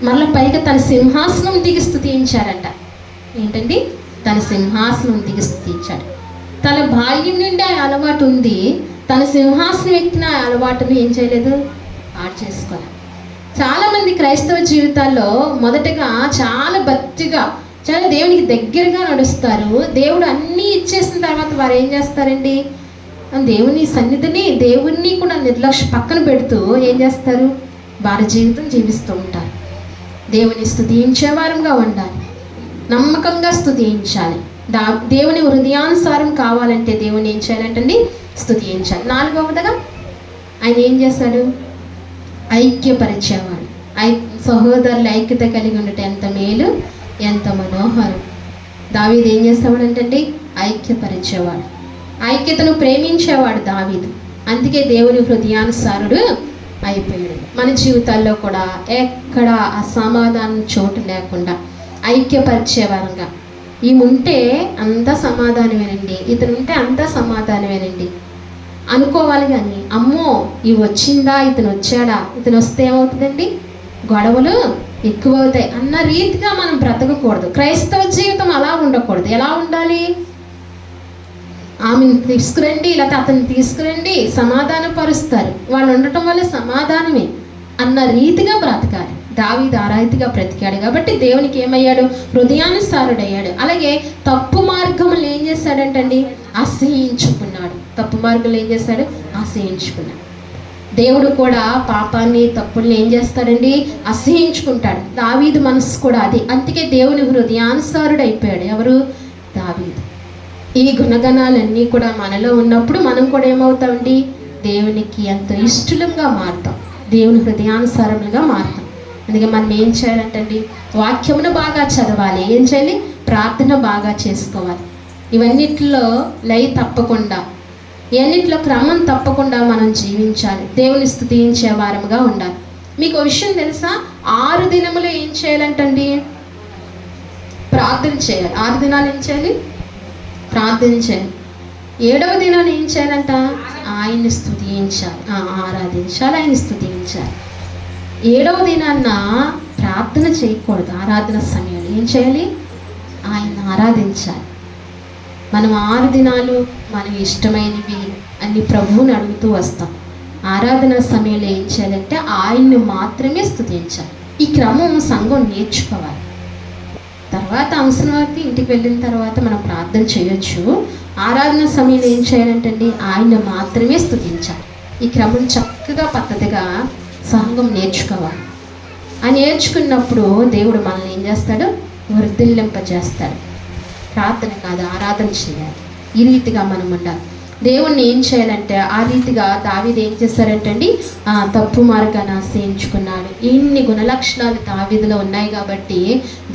మళ్ళీ పైగా తన సింహాసనం దిగి స్తుతించాడంట. ఏంటండి? తన సింహాసనం దిగి స్తుతించాడు. తన బాల్యం నుండి ఆ అలవాటు ఉంది. తన సింహాసనం ఎక్కిన ఆ అలవాటును ఏం చేయలేదు? పాడు చేసుకోవాలి. చాలామంది క్రైస్తవ జీవితాల్లో మొదటగా చాలా భక్తిగా, చాలా దేవునికి దగ్గరగా నడుస్తారు. దేవుడు అన్నీ ఇచ్చేసిన తర్వాత వారు ఏం చేస్తారండి? దేవుని సన్నిధిని, దేవుణ్ణి కూడా పక్కన పెడుతూ ఏం చేస్తారు? వారి జీవితం జీవిస్తూ ఉంటారు. దేవుని స్తుతించేవారంగా ఉండాలి. నమ్మకంగా స్తుతించాలి. దేవుని హృదయానుసారం కావాలంటే దేవుని ఏం చేయాలంటండి? స్తుతించాలి. 4వదిగా ఆయన ఏం చేశాడు? ఐక్యపరిచేవాడు. సహోదరుల ఐక్యత కలిగి ఉండటం ఎంత మేలు, ఎంత మనోహరం. దావీదు ఏం చేస్తావాడంటే ఐక్యపరిచేవాడు. ఐక్యతను ప్రేమించేవాడు దావీదు. అందుకే దేవుని హృదయానుసారుడు అయిపోయాడు. మన జీవితాల్లో కూడా ఎక్కడ అసమాధానం చోటు లేకుండా ఐక్యపరిచేవారంగా, ఈమె ఉంటే అంతా సమాధానమేనండి, ఇతను ఉంటే అంతా సమాధానమేనండి అనుకోవాలి. కానీ అమ్మో ఇవి వచ్చిందా, ఇతను వచ్చాడా, ఇతను వస్తే ఏమవుతుందండి? గొడవలు ఎక్కువ అవుతాయి అన్న రీతిగా మనం బ్రతకకూడదు. క్రైస్తవ జీవితం అలా ఉండకూడదు. ఎలా ఉండాలి? ఆమెను తీసుకురండి, లేకపోతే అతన్ని తీసుకురండి, సమాధాన పరుస్తారు, వాళ్ళు ఉండటం వల్ల సమాధానమే అన్న రీతిగా బ్రతకాలి. దావీదు ఆ రీతిగా బ్రతికాడు కాబట్టి దేవునికి ఏమయ్యాడు? హృదయానుసారుడయ్యాడు. అలాగే తప్పు మార్గములు ఏం చేశాడంటండి? అసహించుకున్నాడు. తప్పు మార్గంలో ఏం చేశాడు? అసహించుకున్నాడు. దేవుడు కూడా పాపాన్ని, తప్పుల్ని ఏం చేస్తాడండి? అసహించుకుంటాడు. దావీదు మనసు కూడా అది. అందుకే దేవుని హృదయానుసారుడు అయిపోయాడు. ఎవరు? దావీదు. ఈ గుణగణాలన్నీ కూడా మనలో ఉన్నప్పుడు మనం కూడా ఏమవుతామండి? దేవునికి ఎంతో ఇష్టంగా మారుతాం, దేవుని హృదయానుసారములుగా మారుతాం. అందుకే మనం ఏం చేయాలంటండి? వాక్యమును బాగా చదవాలి. ఏం చేయాలి? ప్రార్థన బాగా చేసుకోవాలి. ఇవన్నిటిలో లయ తప్పకుండా, ఇవన్నిటిలో క్రమం తప్పకుండా మనం జీవించాలి. దేవుని స్తుతించే వారముగా ఉండాలి. మీకు విషయం తెలుసా? 6 దినములు ఏం చేయాలంటండి? ప్రార్థన చేయాలి. 6 దినాలు ఏం చేయాలి? ప్రార్థన చేయాలి. 7వ దినాన్ని ఏం చేయాలంట? ఆయన్ని స్తుతించాలి, ఆరాధించాలి, ఆయన్ని స్తుతించాలి. 7వ దినాన్న ప్రార్థన చేయకూడదు. ఆరాధన సమయంలో ఏం చేయాలి? ఆయన్ని ఆరాధించాలి. మనం 6 దినాలు మనం ఇష్టమైనవి అన్ని ప్రభువుని అడుగుతూ వస్తాం. ఆరాధన సమయంలో ఏం చేయాలంటే ఆయన్ని మాత్రమే స్తుతించాలి. ఈ క్రమం సంఘం నేర్చుకోవాలి. తర్వాత అవసరమైతే ఇంటికి వెళ్ళిన తర్వాత మనం ప్రార్థన చేయొచ్చు. ఆరాధన సమయంలో ఏం చేయాలంటండి? ఆయన్ని మాత్రమే స్తుతించాలి. ఈ క్రమం చక్కగా పద్ధతిగా సంఘం నేర్చుకోవాలి. ఆ నేర్చుకున్నప్పుడు దేవుడు మనల్ని ఏం చేస్తాడు? వర్ధిల్లింపజేస్తాడు. ప్రార్థన కాదు, ఆరాధన చేయాలి. ఈ రీతిగా మనం ఉండాలి. దేవుణ్ణి ఏం చేయాలంటే ఆ రీతిగా దావీదు ఏం చేశారంటండి? తప్పు మార్గాన్ని ఆశ్రయించుకున్నాడు. ఇన్ని గుణలక్షణాలు దావీదులో ఉన్నాయి కాబట్టి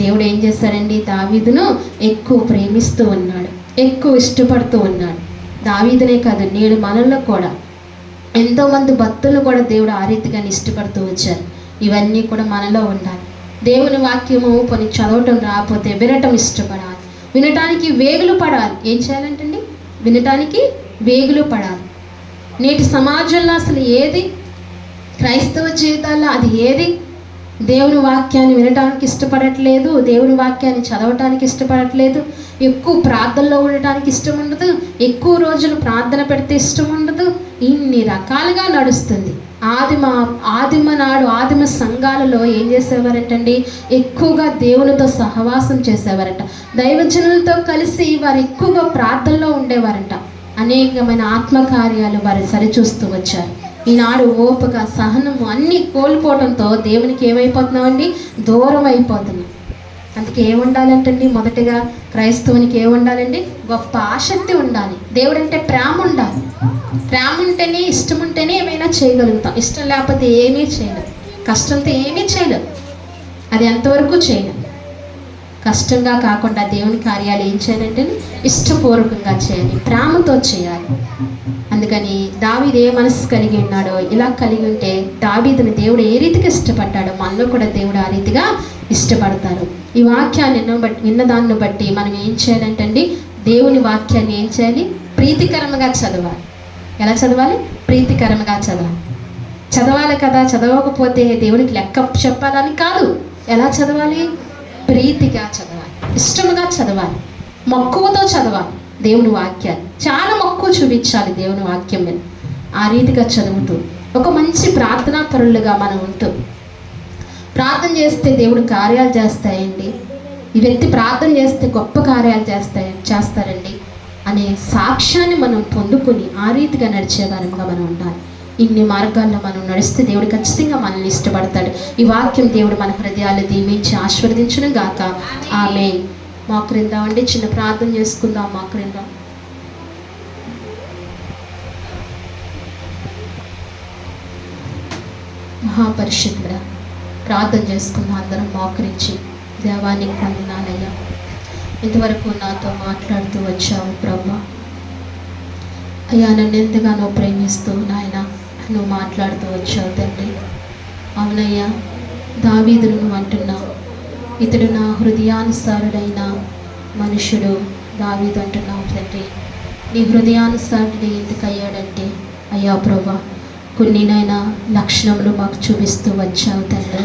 దేవుడు ఏం చేశారండి? దావీదును ఎక్కువ ప్రేమిస్తూ ఉన్నాడు, ఎక్కువ ఇష్టపడుతూ ఉన్నాడు. దావీదునే కాదు, నేడు మనల్లో కూడా ఎంతోమంది భక్తులు కూడా దేవుడు ఆ రీతిగా ఇష్టపడుతూ వచ్చారు. ఇవన్నీ కూడా మనలో ఉండాలి. దేవుని వాక్యము కొన్ని చదవటం రాకపోతే వినటం ఇష్టపడాలి, వినటానికి వేగులు పడాలి. ఏం చేయాలంటండి? వినటానికి వేగులు పడాలి. నేటి సమాజంలో అసలు ఏది, క్రైస్తవ జీవితాల్లో అది ఏది దేవుని వాక్యాన్ని వినటానికి ఇష్టపడట్లేదు, దేవుని వాక్యాన్ని చదవటానికి ఇష్టపడట్లేదు, ఎక్కువ ప్రార్థనలో ఉండటానికి ఇష్టం ఉండదు, ఎక్కువ రోజులు ప్రార్థన పెడితే ఇష్టం ఉండదు. ఇన్ని రకాలుగా నడుస్తుంది. ఆదిమ సంఘాలలో ఏం చేసేవారంటండి? ఎక్కువగా దేవునితో సహవాసం చేసేవారంట, దైవజనులతో కలిసి వారు ఎక్కువగా ప్రార్థనలో ఉండేవారంట. అనేకమైన ఆత్మకార్యాలు వారు సరిచూస్తూ వచ్చారు. ఈనాడు ఓపిక, సహనము అన్నీ కోల్పోవడంతో దేవునికి ఏమైపోతున్నామండి? దూరం అయిపోతున్నాం. అందుకే ఏముండాలంటండి? మొదటిగా క్రైస్తవునికి ఏముండాలండి? గొప్ప ఆసక్తి ఉండాలి. దేవుడంటే ప్రేమ ఉండాలి. ప్రేమ ఉంటేనే, ఇష్టం ఉంటేనే ఏమైనా చేయగలుగుతాం. ఇష్టం లేకపోతే ఏమీ చేయలేదు, కష్టంతో ఏమీ చేయలేదు. అది ఎంతవరకు చేయలేదు. కష్టంగా కాకుండా దేవుని కార్యాలు ఏం చేయాలంటే ఇష్టపూర్వకంగా చేయాలి, ప్రేమతో చేయాలి. అందుకని దావీదు ఏ మనసు కలిగి ఉన్నాడో, ఇలా కలిగి ఉంటే దావీదుని దేవుడు ఏ రీతిగా ఇష్టపడ్డాడో మనలో కూడా దేవుడు ఆ రీతిగా ఇష్టపడతారు. ఈ వాక్యాన్ని విన్నదాన్ని బట్టి మనం ఏం చేయాలంటండి? దేవుని వాక్యాన్ని ఏం చేయాలి? ప్రీతికరంగా చదవాలి. ఎలా చదవాలి? ప్రీతికరంగా చదవాలి కదా. చదవకపోతే దేవునికి లెక్క చెప్పాలని కాదు. ఎలా చదవాలి? ప్రీతిగా చదవాలి, ఇష్టముగా చదవాలి, మక్కువతో చదవాలి. దేవుని వాక్యాన్ని చాలా మక్కువ చూపించాలి దేవుని వాక్యం మీద. ఆ రీతిగా చదువుతూ ఒక మంచి ప్రార్థనా పరులుగా మనం ఉంటూ ప్రార్థన చేస్తే దేవుడు కార్యాలు చేస్తాయండి, ఈ వ్యక్తి ప్రార్థన చేస్తే గొప్ప కార్యాలు చేస్తారండి అనే సాక్ష్యాన్ని మనం పొందుకొని ఆ రీతిగా నడిచే వారంగా మనం ఉండాలి. ఇన్ని మార్గాల్లో మనం నడిస్తే దేవుడు ఖచ్చితంగా మనల్ని ఇష్టపడతాడు. ఈ వాక్యం దేవుడు మన హృదయాలు దీవించి ఆశీర్వదించును గాక. ఆమేన్. మోకరిద్దామండి, చిన్న ప్రార్థన చేసుకుందాం. మోకరిద్దాం. మహాపరిశుద్ధుడా, ప్రార్థన చేసుకుందాం అందరం మోకరించి. దేవానికి వందనాలయ్యా, ఇంతవరకు నాతో మాట్లాడుతూ వచ్చావు ప్రభా. అయ్యా, నన్ను ఎంతగానో ప్రేమిస్తూ నాయన నువ్వు మాట్లాడుతూ వచ్చావు తండ్రి. అవునయ్యా, దావీదును నువ్వు అంటున్నావు, ఇతడు నా హృదయానుసారుడైన మనుషుడు దావీదు అంటున్నావు తండ్రి. నీ హృదయానుసారుడు ఎందుకు అయ్యాడంటే అయ్యా ప్రభా, కొన్నినైనా లక్షణములు మాకు చూపిస్తూ వచ్చావు తండ్రి.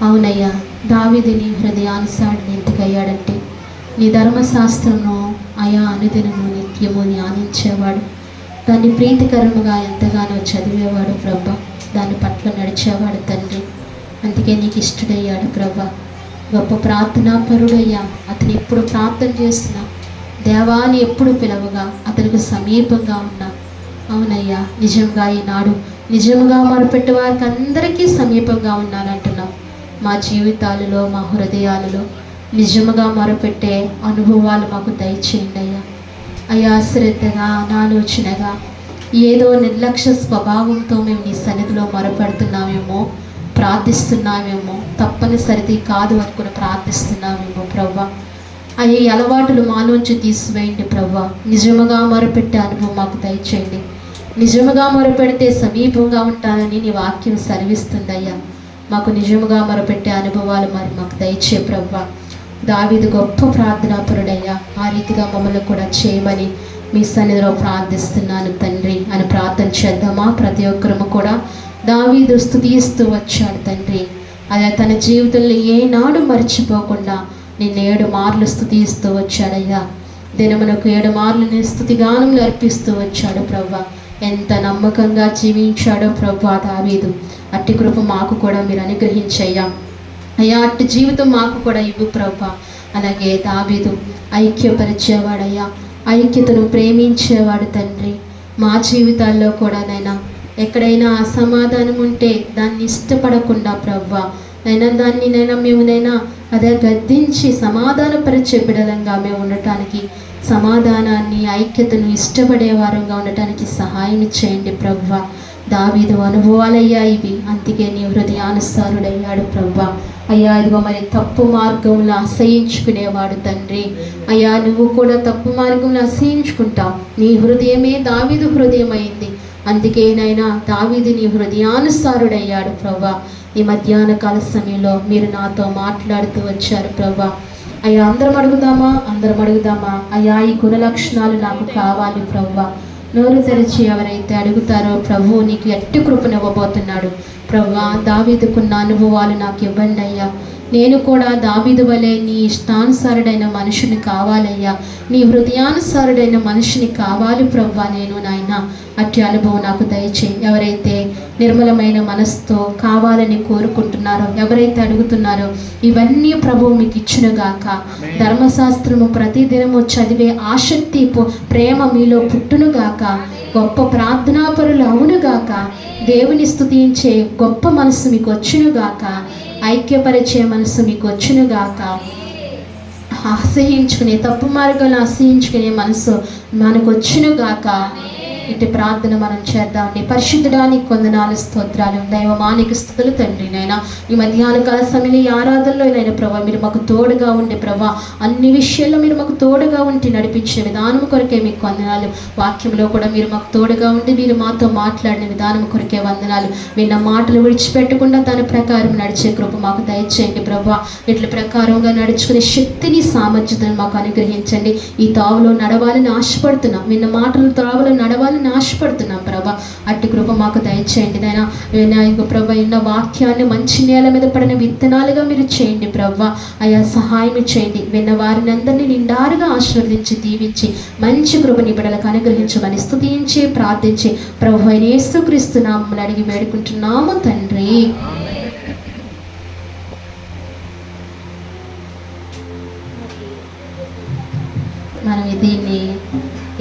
అవునయ్యా, దావీదు నీ హృదయానుసారుడు ఎందుకు అయ్యాడంటే నీ ధర్మశాస్త్రమును అయా అనుదినము నిత్యము ధ్యానించేవాడు, దాన్ని ప్రీతికరముగా ఎంతగానో చదివేవాడు ప్రభా, దాని పట్ల నడిచేవాడు తండ్రి. అందుకే నీకు ఇష్టడయ్యాడు ప్రభా. గొప్ప ప్రార్థనా పరుడయ్యా, అతను ఎప్పుడు ప్రార్థన చేసినా దేవాన్ని ఎప్పుడు పిలవగా అతనికి సమీపంగా ఉన్నా. అవునయ్యా, నిజంగా ఈనాడు నిజంగా మొరపెట్టే వారికి అందరికీ సమీపంగా ఉన్నారంటున్నాం. మా జీవితాలలో, మా హృదయాలలో నిజముగా మొరపెట్టే అనుభవాలు మాకు దయచేయండి అయ్యా. అయ్యా, శ్రద్ధగా, ఆలోచనగా ఏదో నిర్లక్ష్య స్వభావంతో మేము నీ సన్నిధిలో మొరపెడుతున్నామేమో, ప్రార్థిస్తున్నామేమో, తప్పనిసరిది కాదు అనుకుని ప్రార్థిస్తున్నామేమో ప్రభా. అయ్యే అలవాటులు మాలోంచి తీసివేయండి ప్రభా. నిజముగా మొరపెట్టే అనుభవం మాకు దయచేయండి. నిజముగా మొరపెడితే సమీపంగా ఉంటానని నీ వాక్యం సెలవిస్తుంది అయ్యా. మాకు నిజముగా మొరపెట్టే అనుభవాలు మరి మాకు దయచే ప్రభా. దావీదు గొప్ప ప్రార్థనాపరుడయ్యా, ఆ రీతిగా మమ్మల్ని కూడా చేయమని మీ సన్నిధిలో ప్రార్థిస్తున్నాను తండ్రి అని ప్రార్థన చేద్దామా? ప్రతి ఒక్కరము కూడా దావీదు స్తుతిస్తూ వచ్చాడు తండ్రి. అదే తన జీవితంలో ఏనాడు మర్చిపోకుండా నిన్ను 7 మార్లు స్తుతిస్తూ వచ్చాడయ్యా. దినమునకు 7 మార్లు నేను స్తుతిగానములు అర్పిస్తూ వచ్చాడు ప్రభా. ఎంత నమ్మకంగా జీవించాడో ప్రభా దావీదు. అట్టి కృప మాకు కూడా మీరు అనుగ్రహించయ్యా. అయ్యా, అట్టి జీవితం మాకు కూడా ఇవ్వు ప్రభా. అలాగే దావీదు ఐక్యపరిచేవాడయ్యా, ఐక్యతను ప్రేమించేవాడు తండ్రి. మా జీవితాల్లో కూడా నైనా ఎక్కడైనా అసమాధానం ఉంటే దాన్ని ఇష్టపడకుండా ప్రభా నైనా మేము అదే గద్దించి సమాధానపరిచే బిడలంగా మేము ఉండటానికి, సమాధానాన్ని, ఐక్యతను ఇష్టపడే వారంగా ఉండటానికి సహాయం చేయండి ప్రభా. దావీదు అనుభవాలయ్యా ఇవి. అందుకే నీ హృదయానుసారుడయ్యాడు ప్రభా. అయ్యా, ఇదిగో మరి తప్పు మార్గంలో అసహించుకునేవాడు తండ్రి. అయ్యా, నువ్వు కూడా తప్పు మార్గంలో అసహించుకుంటావు. నీ హృదయమే దావీదు హృదయం అయింది. అందుకేనైనా దావీదు నీ హృదయానుసారుడయ్యాడు ప్రభా. ఈ మధ్యాహ్న కాల సమయంలో మీరు నాతో మాట్లాడుతూ వచ్చారు ప్రభా. అయ్యా అందరం అడుగుదామా అయ్యా ఈ గుణ లక్షణాలు నాకు కావాలి ప్రభా. నోరు తెరిచి ఎవరైతే అడుగుతారో ప్రభువు నీకు ఎట్టి కృపనివ్వబోతున్నాడు ప్రభా. దావీదుకున్న అనుభవాలు నాకు ఇవ్వండి అయ్యా. నేను కూడా దావీదు వలె నీ ఇష్టానుసారుడైన మనుషుని కావాలయ్యా, నీ హృదయానుసారుడైన మనిషిని కావాలి ప్రభా. నేను నాయన అట్టి అనుభవం నాకు దయచేయి. ఎవరైతే నిర్మలమైన మనసుతో కావాలని కోరుకుంటున్నారో, ఎవరైతే అడుగుతున్నారో, ఇవన్నీ ప్రభువు మీకు ఇచ్చునుగాక. ధర్మశాస్త్రము ప్రతిదినము చదివే ఆసక్తి ప్రేమ మీలో పుట్టునుగాక. గొప్ప ప్రార్థనాపరులు అవునుగాక. దేవుని స్తుతించే గొప్ప మనసు మీకు వచ్చునుగాక. ఐక్యపరిచే మనసు మీకు వచ్చునుగాక. అసహించుకునే తప్పు మార్గాలను అసహించుకునే మనసు మనకు వచ్చునుగాక. ఇటు ప్రార్థన మనం చేద్దామండి. పరిశుద్ధడానికి కొందనాలు, స్తోత్రాలు, దైవమానికి స్తుతులు తండ్రి. నైనా ఈ మధ్యాహ్న కాల సమయంలో ఈ ఆరాధనలో నైనా ప్రభా మీరు మాకు తోడుగా ఉండే ప్రభా, అన్ని విషయాల్లో మీరు మాకు తోడుగా ఉండి నడిపించిన విధానం కొరకే మీకు వందనాలు. వాక్యంలో కూడా మీరు మాకు తోడుగా ఉండి మీరు మాతో మాట్లాడిన విధానం కొరకే వందనాలు. విన్న మాటలు విడిచిపెట్టకుండా దాని ప్రకారం నడిచే కృప మాకు దయచేయండి ప్రభా. ఇట్ల ప్రకారంగా నడుచుకునే శక్తిని, సామర్థ్యతను మాకు అనుగ్రహించండి. ఈ తావులో నడవాలని ఆశపడుతున్నాం, విన్న మాటల తావులో నడవాలని ఆశపడుతున్నాం ప్రభా. అట్టి కృప మాకు దయచేయండి నాయన. ప్రభా ఇన్న వాక్యాన్ని మంచి నేల మీద పడిన విత్తనాలుగా మీరు చేయండి ప్రభా. అయా సహాయం చేయండి. విన్న వారిని అందరినీ నిండారుగా ఆశీర్వదించి దీవించి మంచి కృపని బిడ్డలకు అనుగ్రహించమని స్తుతించి ప్రార్థించి ప్రభు అయిన యేసుక్రీస్తు నామమున అడిగి వేడుకుంటున్నాము తండ్రి. మనం దీన్ని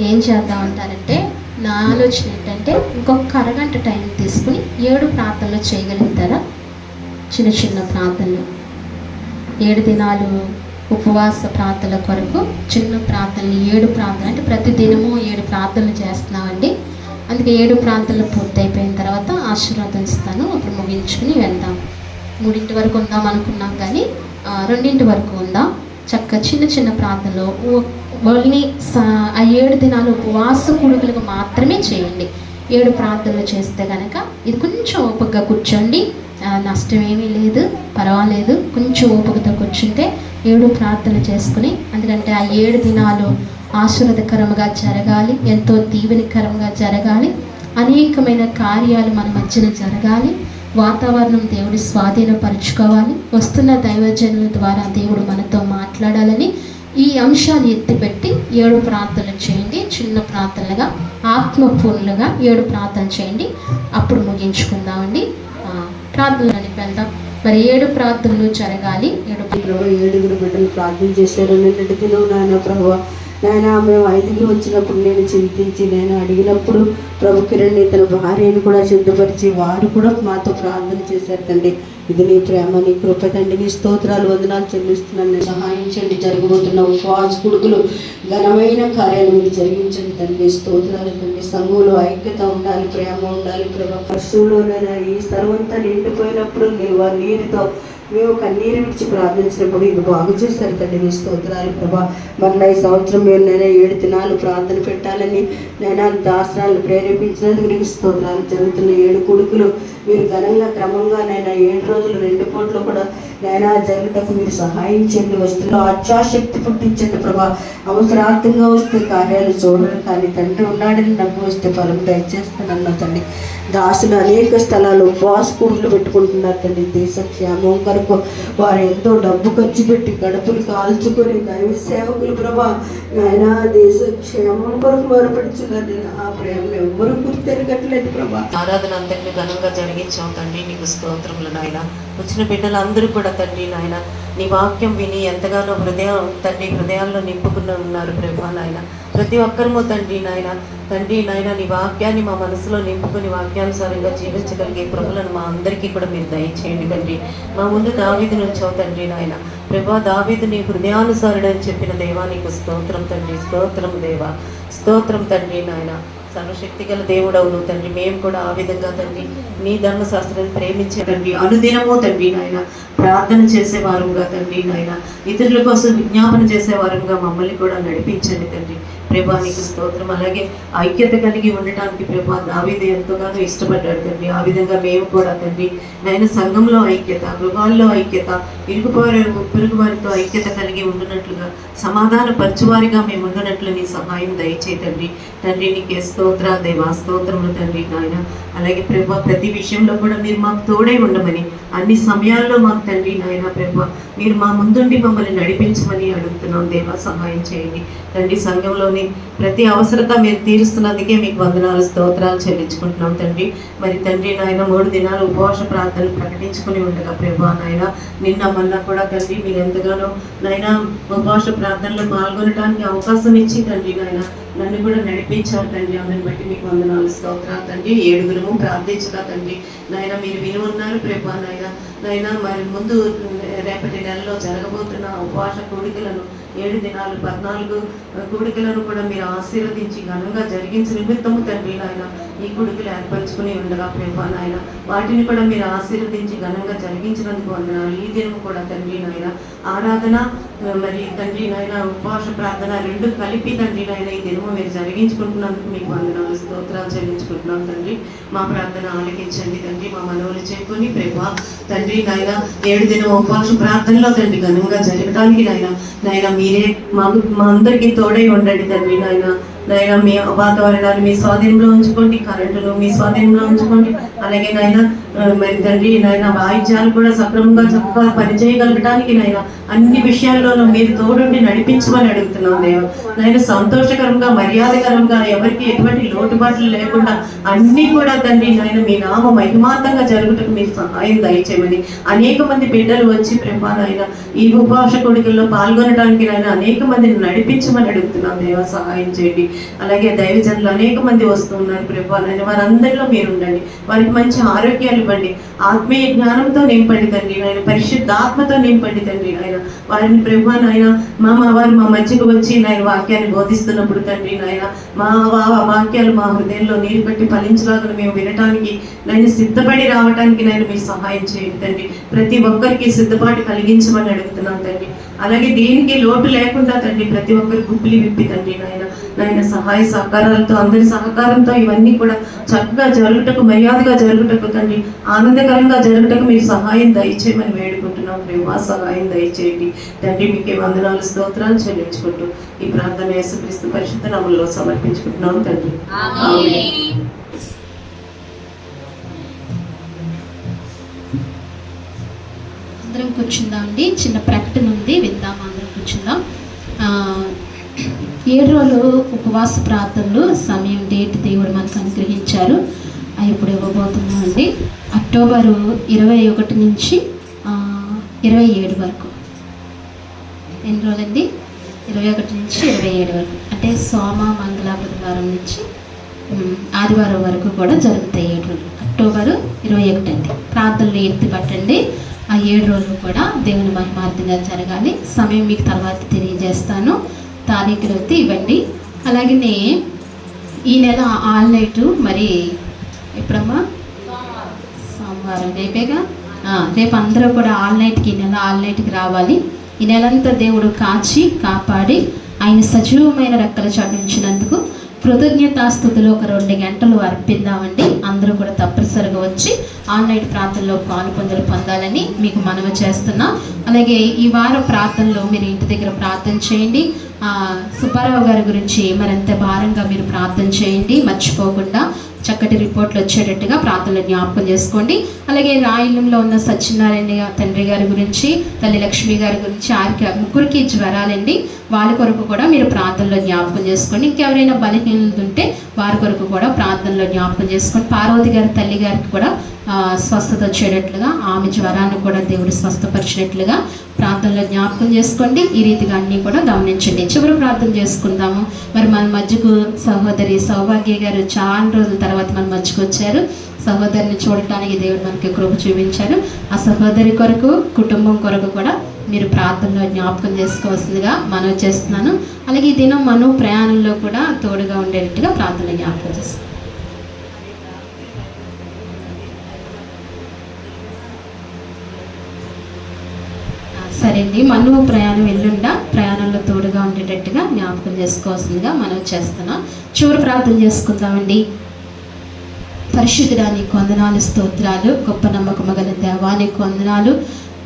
ఏం చేద్దాం అంటారంటే, నా ఆలోచన ఏంటంటే ఇంకొక అరగంట టైం తీసుకుని 7 ప్రార్థనలు చేయగలుగుతారా? చిన్న చిన్న ప్రార్థనలు, 7 దినాలు ఉపవాస ప్రార్థనల కొరకు చిన్న ప్రార్థనలు, 7 ప్రార్థనలు అంటే ప్రతి దినము 7 ప్రార్థనలు చేస్తున్నామండి. అందుకే 7 ప్రార్థనలు పూర్తయిపోయిన తర్వాత ఆశీర్వాదం ఇస్తాను. అప్పుడు ముగించుకుని వెళ్దాం. 3 వరకు ఉందాం అనుకున్నాం, కానీ 2 వరకు ఉందాం. చక్కగా చిన్న చిన్న ప్రార్థనలు ఓన్లీ ఆ 7 దినాలు ఉపవాస కూడుకులకు మాత్రమే చేయండి. 7 ప్రార్థనలు చేస్తే కనుక ఇది కొంచెం ఓపికగా కూర్చోండి, నష్టమేమీ లేదు, పర్వాలేదు. కొంచెం ఓపికతో కూర్చుంటే 7 ప్రార్థనలు చేసుకుని, ఎందుకంటే ఆ 7 దినాలు ఆశీర్వాదకరంగా జరగాలి, ఎంతో దీవెనకరంగా జరగాలి, అనేకమైన కార్యాలు మన మధ్యన జరగాలి, వాతావరణం దేవుడి స్వాధీనపరుచుకోవాలి, వస్తున్న దైవజనుల ద్వారా దేవుడు మనతో మాట్లాడాలని ఈ అంశాన్ని ఎత్తిపెట్టి 7 ప్రార్థనలు చేయండి. చిన్న ప్రార్థనలుగా, ఆత్మపూర్ణులుగా 7 ప్రార్థనలు చేయండి. అప్పుడు ముగించుకుందామండి. ప్రార్థనలని వెళ్దాం. మరి 7 ప్రార్థనలు జరగాలి. 7 బిడ్డలు ప్రార్థన చేశారు. నిన్నటి దినం నాయన ప్రభు, నాయన మేము 5 వచ్చినప్పుడు నేను చింతించి నేను అడిగినప్పుడు ప్రభు కిరణ్ తన భార్యను కూడా సిద్ధపరిచి వారు కూడా మాతో ప్రార్థన చేశారు తండ్రి. ఇది నీ ప్రేమ, నీ కృప తండ్రి. నీ స్తోత్రాలు, వందనాలు చెల్లిస్తున్నాను. నేను సహాయించండి. జరగబోతున్న ఉపవాస కొడుకులు ఘనమైన కార్యాలు మీరు జరిగించండి తండ్రి. స్తోత్రాలు తండ్రి. సంఘంలో ఐక్యత ఉండాలి, ప్రేమ ఉండాలి ప్రభా. పశువులోనైనా ఈ సర్వంతా నిండిపోయినప్పుడు వారి నీరుతో మేము కన్నీరు విడిచి ప్రార్థించినప్పుడు ఇది బాగు చేశారు తండ్రి. మీ స్తోత్రాలు ప్రభా. మరలా ఈ సంవత్సరం మేము 7 దినాలు ప్రార్థన పెట్టాలని నైనా దాసరాలను ప్రేరేపించినందుకు నీకు స్తోత్రాలు. జరుగుతున్న 7 కొడుకులు మీరు ఘనంగా క్రమంగా నైనా 7 రోజులు 2 పూటలు కూడా నైనా జరుగుటకు మీరు సహాయించండి. వస్తువులో అచ్చాశక్తి పుట్టించండి ప్రభా. అవసరార్థంగా వస్తే కార్యాలు చూడరు, కానీ తండ్రి ఉన్నాడని నమ్మి వస్తే ఫలం దయచేస్తానన్నా తండ్రి. దాసులు అనేక స్థలాలు ఉపవాస కూడులు పెట్టుకుంటున్నారు తండ్రి. దేశ క్షేమం కొరకు వారు ఎంతో డబ్బు ఖర్చు పెట్టి గడపలు కాల్చుకొని దైవ సేవకులు ప్రభా నాయనా దేశ క్షేమం కొరకు మొరపెడుతున్నారు. నేను ఆ ప్రేమ ఎవరు గుర్తెరగట్లేదు ప్రభా. ఆరాధన అందరినీ ఘనంగా జరిగించావు తండ్రి. నీకు స్తోత్రములు నాయన. వచ్చిన బిడ్డలందరూ కూడా తండ్రి నాయన నీ వాక్యం విని ఎంతగానో హృదయాల్లో నింపుకుని ఉన్నారు ప్రభా నాయన. ప్రతి ఒక్కరము తండ్రి నాయన నీ వాక్యాన్ని మా మనసులో నింపుకుని వాక్యానుసారంగా జీవించగలిగే ప్రభులను మా అందరికీ కూడా మీరు దయచేయండి తండ్రి. మా ముందు దావీదు నుంచావు తండ్రి నాయన ప్రభా. దావీదు నీ హృదయానుసారుడని చెప్పిన దేవా నీకు స్తోత్రం తండ్రి. స్తోత్రం దేవా, స్తోత్రం తండ్రి నాయన. సర్వశక్తి గల దేవుడవును తండ్రి. మేము కూడా ఆ విధంగా తండ్రి నీ ధర్మశాస్త్రాన్ని ప్రేమించే తండ్రి అనుదినము తండ్రి నాయన ప్రార్థన చేసేవారుగా తండ్రి నాయన ఇతరుల కోసం విజ్ఞాపన చేసేవారుగా మమ్మల్ని కూడా నడిపించండి తండ్రి. ప్రభా నీకు స్తోత్రం. అలాగే ఐక్యత కలిగి ఉండటానికి ప్రభా దావీదు ఎంతగానో ఇష్టపడ్డాడు తండ్రి. ఆ విధంగా మేము కూడా తండ్రి నాయన సంఘంలో ఐక్యత, గృహాల్లో ఐక్యత, పొరుగు వారితో ఐక్యత కలిగి ఉండునట్లుగా, సమాధాన పరచువారిగా మేము ఉండునట్లు నీ సహాయం దయచేయి తండ్రి. తండ్రి నీకే స్తోత్ర దేవా, స్తోత్రములు తండ్రి నాయన. అలాగే ప్రభా ప్రతి విషయంలో కూడా మీరు మాకు తోడై ఉండమని, అన్ని సమయాల్లో మాకు తండ్రి నాయన ప్రభా మీరు మా ముందుండి మమ్మల్ని నడిపించమని అడుగుతున్నాం దేవా, సహాయం చేయండి తండ్రి. సంఘంలోని ప్రతి అవసరత మీరు తీరుస్తున్నందుకే మీకు వందనాలు, స్తోత్రాలు చెల్లించుకుంటున్నాం తండ్రి. మరి తండ్రి నాయన 3 దినాలు ఉపవాస ప్రార్థనలు ప్రకటించుకుని ఉండగా ప్రభా నాయన నిన్న మొన్న కూడా తండ్రి మీరు ఎంతగానో నాయన ఉపవాస ప్రార్థనలో పాల్గొనడానికి అవకాశం ఇచ్చి తండ్రి నాయన నన్ను కూడా నడిపించారు తండ్రి. అందరిని బట్టి మీకు వందనాలు, స్తోత్రాలు తండ్రి. 7 ప్రార్థించగా తండ్రి నాయన మీరు విని ఉన్నారు ప్రభా నాయన. మరి ముందు రేపటి నెలలో జరగబోతున్న ఉపవాస కూడికలను 7 దినాలు 14 కూడికలను కూడా మీరు ఆశీర్వదించి ఘనంగా జరిగించిన నిమిత్తము తండ్రి నాయన ఈ కూడికలు ఏర్పరచుకుని ఉండగా ప్రభా నాయన వాటిని కూడా మీరు ఆశీర్వదించి ఘనంగా జరిగించినందుకు వందనాలు. ఈ దినం కూడా తండ్రి నాయన ఆరాధన మరి తండ్రి నాయన ఉపవాస ప్రార్థన 2 కలిపి తండ్రి నాయన ఈ దినము మీరు జరిగించుకుంటున్నందుకు మీకు వందనాలు, స్తోత్రాలు చెల్లించుకుంటున్నాం తండ్రి. మా ప్రార్థన ఆలకించండి తండ్రి. మా మనవులు చేరుకొని ప్రభా తండ్రి నాయన 7 దినం ఉపవాస ప్రార్థనలో తండ్రి ఘనంగా జరగడానికి నాయన మీరే మా అందరికీ తోడై ఉండండి తండ్రి నాయన. మీ వాతావరణాన్ని మీ స్వాధీనంలో ఉంచుకోండి, కరెంటును మీ స్వాధీనంలో ఉంచుకోండి. అలాగే మరి తండ్రి వాయిద్యాలు కూడా సక్రమంగా చక్కగా పనిచేయగలగటానికి అన్ని విషయాల్లోనూ మీరు తోడుండి నడిపించమని అడుగుతున్నాం దేవ. సంతోషకరంగా మర్యాదకరంగా ఎవరికి ఎటువంటి లోటుబాట్లు లేకుండా అన్ని కూడా తండ్రి మీ నామ మహిమాంతంగా జరుగుటకు మీరు సహాయం దయచేయమని, అనేక మంది బిడ్డలు వచ్చి ప్రభా ఈ ఉపవాస కూడికల్లో పాల్గొనడానికి అనేక మందిని నడిపించమని అడుగుతున్నాం దేవ, సహాయం చేయండి. అలాగే దైవజనులు అనేక మంది వస్తూ ఉన్నారు ప్రభా వారందరిలో మీరు ఉండండి, వారికి మంచి ఆరోగ్యాలు ఇవ్వండి, ఆత్మీయ జ్ఞానంతో నింపండి తండ్రి పరిశుద్ధాత్మతో నింపండి తండ్రి వారిని ప్రభా వారు మా మధ్యకు వచ్చి వాక్యాన్ని బోధిస్తున్నప్పుడు తండ్రి మా వాక్యాలు మా హృదయంలో నీరు పట్టి ఫలించలాగా మేము వినటానికి సిద్ధపడి రావటానికి మీరు సహాయం చేయండి తండ్రి. ప్రతి ఒక్కరికి సిద్ధపాటు కలిగించమని అడుగుతున్నాం తండ్రి. అలాగే దేనికి లోటు లేకుండా తండ్రి ప్రతి ఒక్కరు గుప్పిలి విప్పి తండ్రి నాయన సహాయ సహకారాలతో అందరి సహకారంతో ఇవన్నీ కూడా చక్కగా జరుగుటకు, మర్యాదగా జరుగుటకు తండ్రి ఆనందకరంగా జరుగుటకు మీరు సహాయం దయచేయమని వేడుకుంటున్నాం ప్రేమ, సహాయం దయచేయండి తండ్రి. మీకే వందనాలు, స్తోత్రాలు చెల్లించుకుంటూ ఈ ప్రార్థన యేసుక్రీస్తు పరిశుద్ధ నామములో సమర్పించుకుంటున్నాం తండ్రి. అందరం కూర్చుందామండి. చిన్న ప్రకటన ఉంది, విందాం. అందరం కూర్చుందాం. 7 రోజులు ఉపవాస ప్రార్థనలు సమయం డేట్ దేవుడు మనకు అనుగ్రహించారు. ఇప్పుడు ఇవ్వబోతున్నామండి. అక్టోబరు 21 నుంచి 27 వరకు. ఎన్ని రోజులండి? 21 నుంచి 27 వరకు, అంటే సోమ మంగళ బుధవారం నుంచి ఆదివారం వరకు కూడా జరుగుతాయి 7 రోజులు. అక్టోబరు 21 అండి. ప్రార్థనలు ఎత్తి పట్టండి. ఆ 7 రోజులు కూడా దేవుని మహిమార్థంగా జరగాలి. సమయం మీకు తర్వాత తెలియజేస్తాను. తారీఖులు అయితే ఇవ్వండి. అలాగనే ఈ నెల ఆల్ నైట్ మరి ఎప్పుడమ్మా? సోమవారం రేపేగా. రేపు అందరూ కూడా ఆల్ నైట్కి, ఈ నెల ఆల్ నైట్కి రావాలి. ఈ నెలంతా దేవుడు కాపాడి ఆయన సజీవమైన రెక్కల చాటు ఉంచినందుకు కృతజ్ఞతాస్థుతులు ఒక 2 గంటలు అర్పిద్దామండి. అందరూ కూడా తప్పనిసరిగా వచ్చి ఆన్లైన్ ప్రార్థనలో పొందాలని మీకు మనవి చేస్తున్నాం. అలాగే ఈ వారం ప్రార్థనలో మీరు ఇంటి దగ్గర ప్రార్థన చేయండి. సుబ్బారావు గారి గురించి మరింత భారంగా మీరు ప్రార్థన చేయండి, మర్చిపోకుండా. చక్కటి రిపోర్ట్లు వచ్చేటట్టుగా ప్రార్థనలు జ్ఞాపకం చేసుకోండి. అలాగే రాయలంలో ఉన్న సత్యనారాయణ తండ్రి గారి గురించి, తల్లి లక్ష్మి గారి గురించి, ముగ్గురికి జ్వరాలండి. వాళ్ళ కొరకు కూడా మీరు ప్రార్థనలో జ్ఞాపకం చేసుకోండి. ఇంకెవరైనా బలహీనత ఉంటే వారి కొరకు కూడా ప్రార్థనలో జ్ఞాపకం చేసుకోండి. పార్వతి గారి తల్లి గారికి కూడా స్వస్థత వచ్చేటట్లుగా, ఆమె జ్వరాన్ని కూడా దేవుడు స్వస్థపరిచినట్లుగా ప్రార్థనలో జ్ఞాపకం చేసుకోండి. ఈ రీతిగా అన్నీ కూడా గమనించండి. చివరి ప్రార్థన చేసుకుందాము. మరి మన మధ్యకు సహోదరి సౌభాగ్య గారు చాలా రోజుల తర్వాత మన మధ్యకు వచ్చారు. సహోదరిని చూడటానికి దేవుడు మనకి కృప చూపించారు. ఆ సహోదరి కొరకు, కుటుంబం కొరకు కూడా మీరు ప్రార్థనలో జ్ఞాపకం చేసుకోవాల్సిందిగా మనవి చేస్తున్నాను. అలాగే ఈ దినం మనం ప్రయాణంలో కూడా తోడుగా ఉండేటట్టుగా ప్రార్థనలో జ్ఞాపకం చేస్తాం. సరే అండి, మనువు ప్రయాణం ఎల్లుండా ప్రయాణంలో తోడుగా ఉండేటట్టుగా జ్ఞాపకం చేసుకోవాల్సిందిగా మనం చేస్తున్నాం. చివరి ప్రార్థన చేసుకుందామండి. పరిశుద్ధుడా నీకు వందనాలు, స్తోత్రాలు. గొప్ప నమ్మకము గల దేవా నీకు వందనాలు.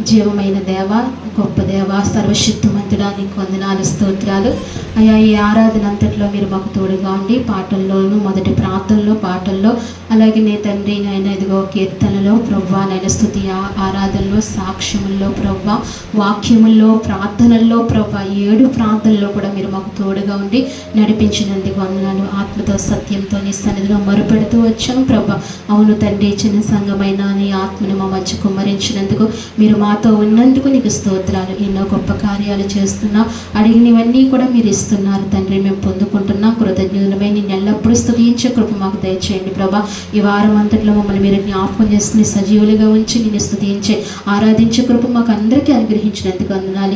జీవమైన దేవ, గొప్ప దేవ, సర్వశక్తిమంతుడా నీకు వందనాలు, స్తోత్రాలు. అయ్యా ఈ ఆరాధన అంతట్లో మీరు మాకు తోడుగా ఉండి పాటల్లోనూ, మొదటి ప్రార్థనలో, పాటల్లో, అలాగే నీ తండ్రి నాయన ఇదిగో కీర్తనలో ప్రభువా, నాయన స్తుతి ఆరాధనలో, సాక్ష్యముల్లో ప్రభువా, వాక్యముల్లో, ప్రార్థనల్లో ప్రభువా, 7 ప్రార్థనల్లో కూడా మీరు మాకు తోడుగా ఉండి నడిపించినందుకు వందనాలు. ఆత్మతో సత్యంతో నీ సన్నిధిలో మొరుపెడుతూ వచ్చాం ప్రభువా. అవును తండ్రి, చిన్న సంఘమైన నీ ఆత్మను మా మధ్య కుమ్మరించినందుకు, మీరు మాతో ఉన్నందుకు నీకు స్తోత్రాలు. ఎన్నో గొప్ప కార్యాలు చేస్తున్నాం, అడిగినవన్నీ కూడా మీరు ఇస్తున్నారు తండ్రి. మేము పొందుకుంటున్నాం. కృతజ్ఞతలపై నేను ఎల్లప్పుడూ స్తుతించే కృప మాకు దయచేయండి ప్రభా. ఈ వారం అంతట్లో మమ్మల్ని మీరు జ్ఞాపకం చేసుకుని సజీవులుగా ఉంచి నేను స్తుతించే, ఆరాధించే కృప మాకు అందరికీ అనుగ్రహించినందుకు వందనాలు.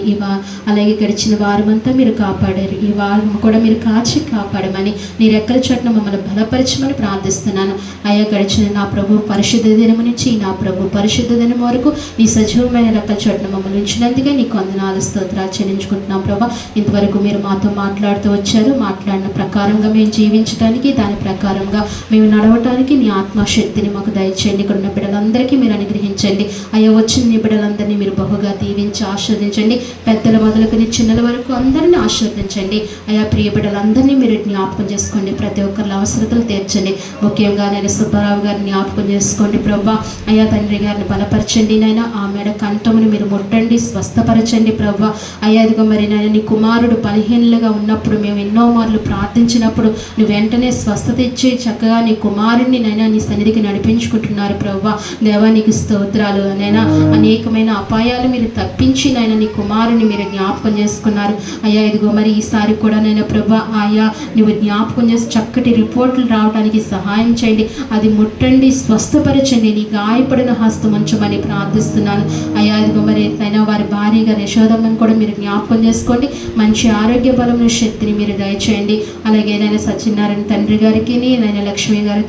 అలాగే గడిచిన వారం అంతా మీరు కాపాడారు. ఈ వారం కూడా మీరు కాచి కాపాడమని, నీ రెక్కల చోట్న మమ్మల్ని బలపరచమని ప్రార్థిస్తున్నాను. అయ్యా గడిచిన నా ప్రభు పరిశుద్ధ దినం నుంచి నా ప్రభు పరిశుద్ధ దినం వరకు నీ సజీవమైన రెక్కల చోట్న మమ్మల్ని ఉంచినందుకే నీకు వందనాలు, స్తోత్రాలు చెల్లించుకుంటున్నాం ప్రభా. ఇంతవరకు మీరు మాతో మాట్లాడుతూ వచ్చారు. మాట్లాడిన ప్రకారంగా మేము జీవించడానికి, దాని ప్రకారంగా మేము నడవటానికి నీ ఆత్మశక్తిని మాకు దయచేయండి. ఇక్కడ ఉన్న బిడ్డలందరికీ మీరు అనుగ్రహించండి. అయ్యా వచ్చిన నీ బిడ్డలందరినీ మీరు బహుగా దీవించి ఆశీర్వదించండి. పెద్దల మొదలుకొని చిన్నల వరకు అందరినీ ఆశీర్వదించండి. అయ్యా ప్రియ బిడ్డలందరినీ మీరు జ్ఞాపకం చేసుకోండి. ప్రతి ఒక్కరి అవసరతలు తీర్చండి. ముఖ్యంగా నేను సుబ్బారావు గారిని జ్ఞాపకం చేసుకోండి ప్రభా. అయ్యా తండ్రి గారిని బలపరచండి నాయన. ఆ మెడ కంఠమును మీరు ముట్టండి, స్వస్థపరచండి ప్రభా. అయ్యా ఇదిగో మరి నాయన నీ కుమారుడు బలహీనలుగా ఉన్నప్పుడు మేము ఎన్నో మార్లు ప్రార్థించినప్పుడు నువ్వు వెంటనే స్వస్థత ఇచ్చి చక్కగా నీ కుమారుడిని నైనా నీ సన్నిధికి నడిపించుకుంటున్నారు ప్రభా. దేవా నీకు స్తోత్రాలు. నైనా అనేకమైన అపాయాలు మీరు తప్పించి నాయన నీ కుమారుని మీరు జ్ఞాపకం చేసుకున్నారు. అయ్యా ఇదిగో మరి ఈసారి కూడా నైనా ప్రభా అయ్యా నువ్వు జ్ఞాపకం చేసి చక్కటి రిపోర్టులు రావడానికి సహాయం చేయండి. అది ముట్టండి, స్వస్థపరచండి. నీ గాయపడిన హస్తం ఉంచమని ప్రార్థిస్తున్నాను. అయ్యా ఇదిగో మరి అయినా వారి భార్యగా యశోదమ్మను కూడా మీరు జ్ఞాపకం చేసుకోండి. మంచి ఆరోగ్య బలమును, శక్తిని మీరు దయచేయండి. అలాగే నేను సత్యనారాయణ తండ్రి గారికి, నేను లక్ష్మి గారి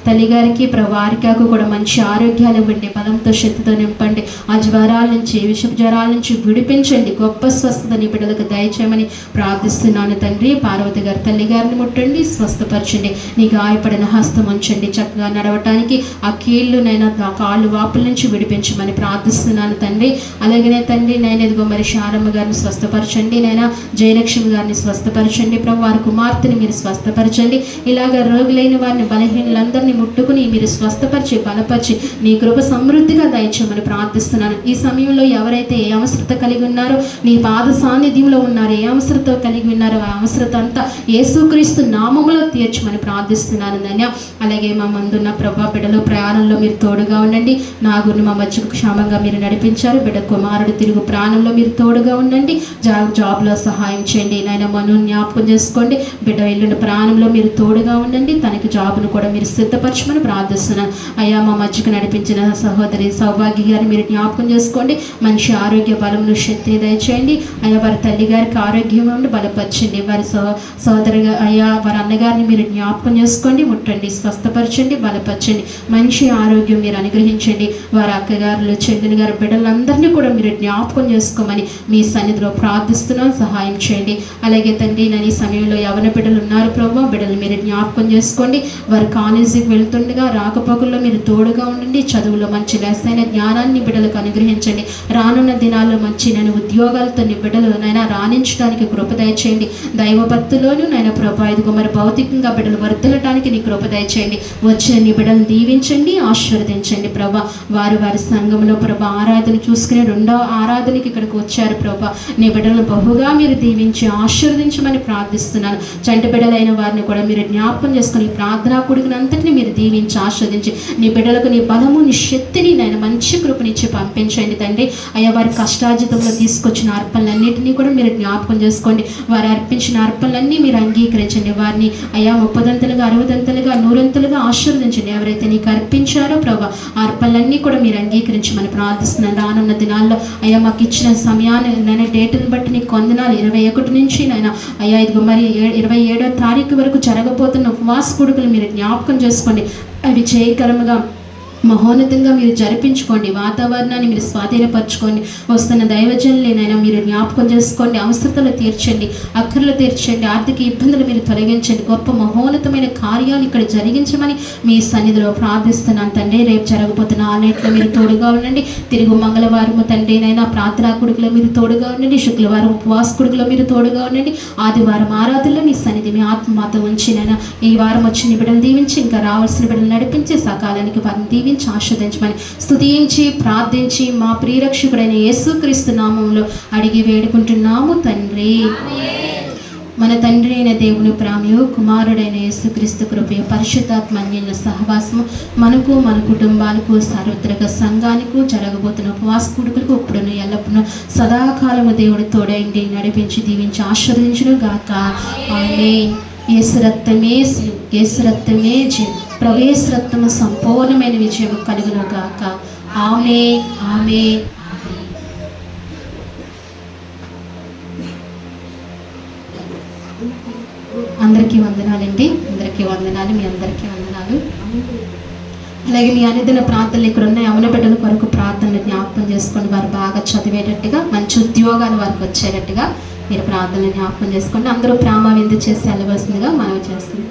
తల్లి గారికి, వారికాకు కూడా మంచి ఆరోగ్యాలు ఇవ్వండి. బలంతో, శక్తితో నింపండి. ఆ జ్వరాల నుంచి, విషపు జ్వరాల నుంచి విడిపించండి. గొప్ప స్వస్థత నీ బిడ్డలకు దయచేయమని ప్రార్థిస్తున్నాను తండ్రి. పార్వతి గారి తల్లి గారిని ముట్టండి, స్వస్థపరచండి. నీ గాయపడిన హస్తం ఉంచండి. చక్కగా నడవటానికి ఆ కీళ్ళు నైనా కాళ్ళు వాపుల నుంచి విడిపించమని ప్రార్థిస్తున్నాను తండ్రి. అలాగనే తండ్రి నేను ఇదిగో మరి శారమ్మ గారిని స్వస్థపరచండి. నైనా జయలక్ష్మి గారిని స్వస్థపరచండి ప్రభు. వారి కుమార్తెని మీరు స్వస్థపరచండి. ఇలాగ రోగులైన వారిని, బలహీనులందరినీ ముట్టుకుని మీరు స్వస్థపరిచి బలపరిచి నీ కృప సమృద్ధిగా దయచేయమని ప్రార్థిస్తున్నాను. ఈ సమయంలో ఎవరైతే ఏ అవసరత కలిగి ఉన్నారో, నీ పాద సాన్నిధ్యంలో ఉన్నారో, ఏ అవసరత కలిగి ఉన్నారో ఆ అవసరత అంతా యేసుక్రీస్తు నామములో తీర్చమని ప్రార్థిస్తున్నాను ధన్య. అలాగే మా మందున్న ప్రభా బిడ్డలో ప్రయాణంలో మీరు తోడుగా ఉండండి. నా గురిని మా మధ్యకు క్షేమంగా మీరు నడిపించారు. బిడ్డ కుమారుడు తిరుగు ప్రాణంలో మీరు తోడుగా ఉండండి. జాబ్లో సహాయం చేయండి నాయన. మను జ్ఞాపకం చేసుకోండి. బిడ్డ ఎల్లుండి ప్రాణంలో మీరు తోడుగా ఉండండి. తనకి జాబ్ను కూడా మీరు సిద్ధపరచమని ప్రార్థిస్తున్నాను. అయ్యా మా మధ్యకు నడిపించిన సహోదరి సౌభాగ్య గారిని మీరు జ్ఞాపకం చేసుకోండి. మంచి ఆరోగ్య బలమును, శక్తిని దయచేయండి. అయ్యా వారి తల్లి గారికి ఆరోగ్యం ఉండి బలపరచండి. వారి సోదరి అయ్యా వారి అన్నగారిని మీరు జ్ఞాపకం చేసుకోండి. ముట్టండి, స్వస్థపరచండి, బలపరచండి. మంచి ఆరోగ్యం మీరు అనుగ్రహించండి. వారి అక్కగారులు, చెల్లిని గారు, బిడ్డలందరినీ కూడా మీరు జ్ఞాపకం చేసుకోమని మీ సన్నిధిలో ప్రార్థిస్తున్నాను. సహాయం చేయండి. అలాగే తండ్రి నేను ఈ సమయంలో యవన బిడ్డలు ఉన్నారు ప్రభు. బిడ్డలు మీరు జ్ఞాపకం చేసుకోండి. వారి కాలేజీకి వెళ్తుండగా రాకపోకల్లో మీరు తోడుగా ఉండండి. చదువులో మంచి లెస్సైన జ్ఞానాన్ని బిడ్డలకు అనుగ్రహించండి. రానున్న దినాల్లో మంచి నేను ఉద్యోగాలతో నీ బిడ్డలు నైనా రాణించడానికి కృప దయచేయండి. దైవభక్తిలోను నైనా ప్రభా ఇదిగో మరి భౌతికంగా బిడ్డలు వర్ధలటానికి నీ కృప దయచేయండి. వచ్చిన నీ బిడ్డలు దీవించండి, ఆశీర్వదించండి ప్రభా. వారి సంఘంలో ప్రభా ఆరాధన చూసుకుని 2వ ఆరాధనకి ఇక్కడికి వచ్చారు ప్రభా. నీ బిడ్డలను బహుగా మీరు దీవించి ఆశీర్వదించమని ప్రార్థిస్తున్నాను. చంటి బిడ్డలైన వారిని కూడా మీరు జ్ఞాపకం చేసుకుని ప్రార్థనా కూడికనంతటిని మీరు దీవించి ఆశీర్వదించి నీ బిడ్డలకు నీ బలము, నీ శక్తిని నేను మంచి కృపనిచ్చి పంపించండి తండ్రి. అయ్యా వారి కష్టార్జితంలో తీసుకొచ్చిన అర్పణలన్నింటినీ కూడా మీరు జ్ఞాపకం చేసుకోండి. వారు అర్పించిన అర్పణలన్నీ మీరు అంగీకరించండి. వారిని అయ్యా 30దంతలుగా, 60దంతలుగా, 100ంతలుగా ఆశీర్వదించండి. ఎవరైతే నీకు అర్పించారో ప్రభా ఆ అర్పణలన్నీ కూడా మీరు అంగీకరించమని ప్రార్థిస్తున్నాను. రానున్న దినాల్లో అయ్యా మాకు ఇచ్చిన సమయాన్ని నేను డేటును బట్టి నీకు వందనాలు. 21 నుంచి నాయన అయ్యా ఇదిగో మరి 27వ తారీఖు వరకు జరగబోతున్న ఉపవాస కూడుకలు మీరు జ్ఞాపకం చేసుకోండి. అవి చేయకరముగా మహోన్నతంగా మీరు జరిపించుకోండి. వాతావరణాన్ని మీరు స్వాధీనపరచుకోండి. వస్తున్న దైవజనులైనా మీరు జ్ఞాపకం చేసుకోండి. అవసరతలు తీర్చండి, అక్కర్లు తీర్చండి, ఆర్థిక ఇబ్బందులు మీరు తొలగించండి. గొప్ప మహోన్నతమైన కార్యాలు ఇక్కడ జరిగించమని మీ సన్నిధిలో ప్రార్థిస్తున్నాను తండ్రి. రేపు జరగబోతున్న ఆలయంలో మీరు తోడుగా ఉండండి. తిరుగు మంగళవారము తండ్రి నైనా ప్రార్థనా కొడుకులో మీరు తోడుగా ఉండండి. శుక్రవారం ఉపవాస కొడుకులో మీరు తోడుగా ఉండండి. ఆదివారం ఆరాధనలో మీ సన్నిధి మీ ఆత్మతో ఉంచినైనా ఈ వారం వచ్చి నీ బిడ్డలు దీవించి, ఇంకా రావాల్సిన బిడ్డలు నడిపించి, సకాలానికి వారిని దీవించి ఆస్వాదించమని స్తుతించి ప్రార్థించి మా ప్రియరక్షకుడైన యేసుక్రీస్తు నామంలో అడిగి వేడుకుంటున్నాము తండ్రి. మన తండ్రి అయిన దేవుని ప్రేమయు, కుమారుడైన యేసుక్రీస్తు కృపయు, పరిశుద్ధాత్మ అన్యోన్య సహవాసము మనకు, మన కుటుంబాలకు, సార్వత్రిక సంఘానికి, జరగబోతున్న ఉపవాస కూడుకులకు ఇప్పుడును ఎల్లప్పుడూ సదాకాలము దేవుడు తోడైండి నడిపించి దీవించి ఆశీర్వదించును గాక. ఆమేన్. యేసు రక్తమే జయం. ప్రవేశ రక్తము సంపూర్ణమైన విజయం కలుగును గాక. ఆమేన్. ఆమేన్. అందరికీ వందనాలండి. అందరికీ వందనాలు. మీ అందరికీ వందనాలు. అలాగే మీ అనుదిన ప్రార్థనలు ఇక్కడ ఉన్న యవన బిడ్డల కొరకు ప్రార్థనలు జ్ఞాపకం చేసుకోండి. వారు బాగా చదివేటట్టుగా, మంచి ఉద్యోగాలు వారికి వచ్చేటట్టుగా మీరు ప్రార్థనలు జ్ఞాపకం చేసుకోండి. అందరూ ప్రేమ విందు చేసి వెళ్ళవలసిందిగా మనవి చేస్తుంది.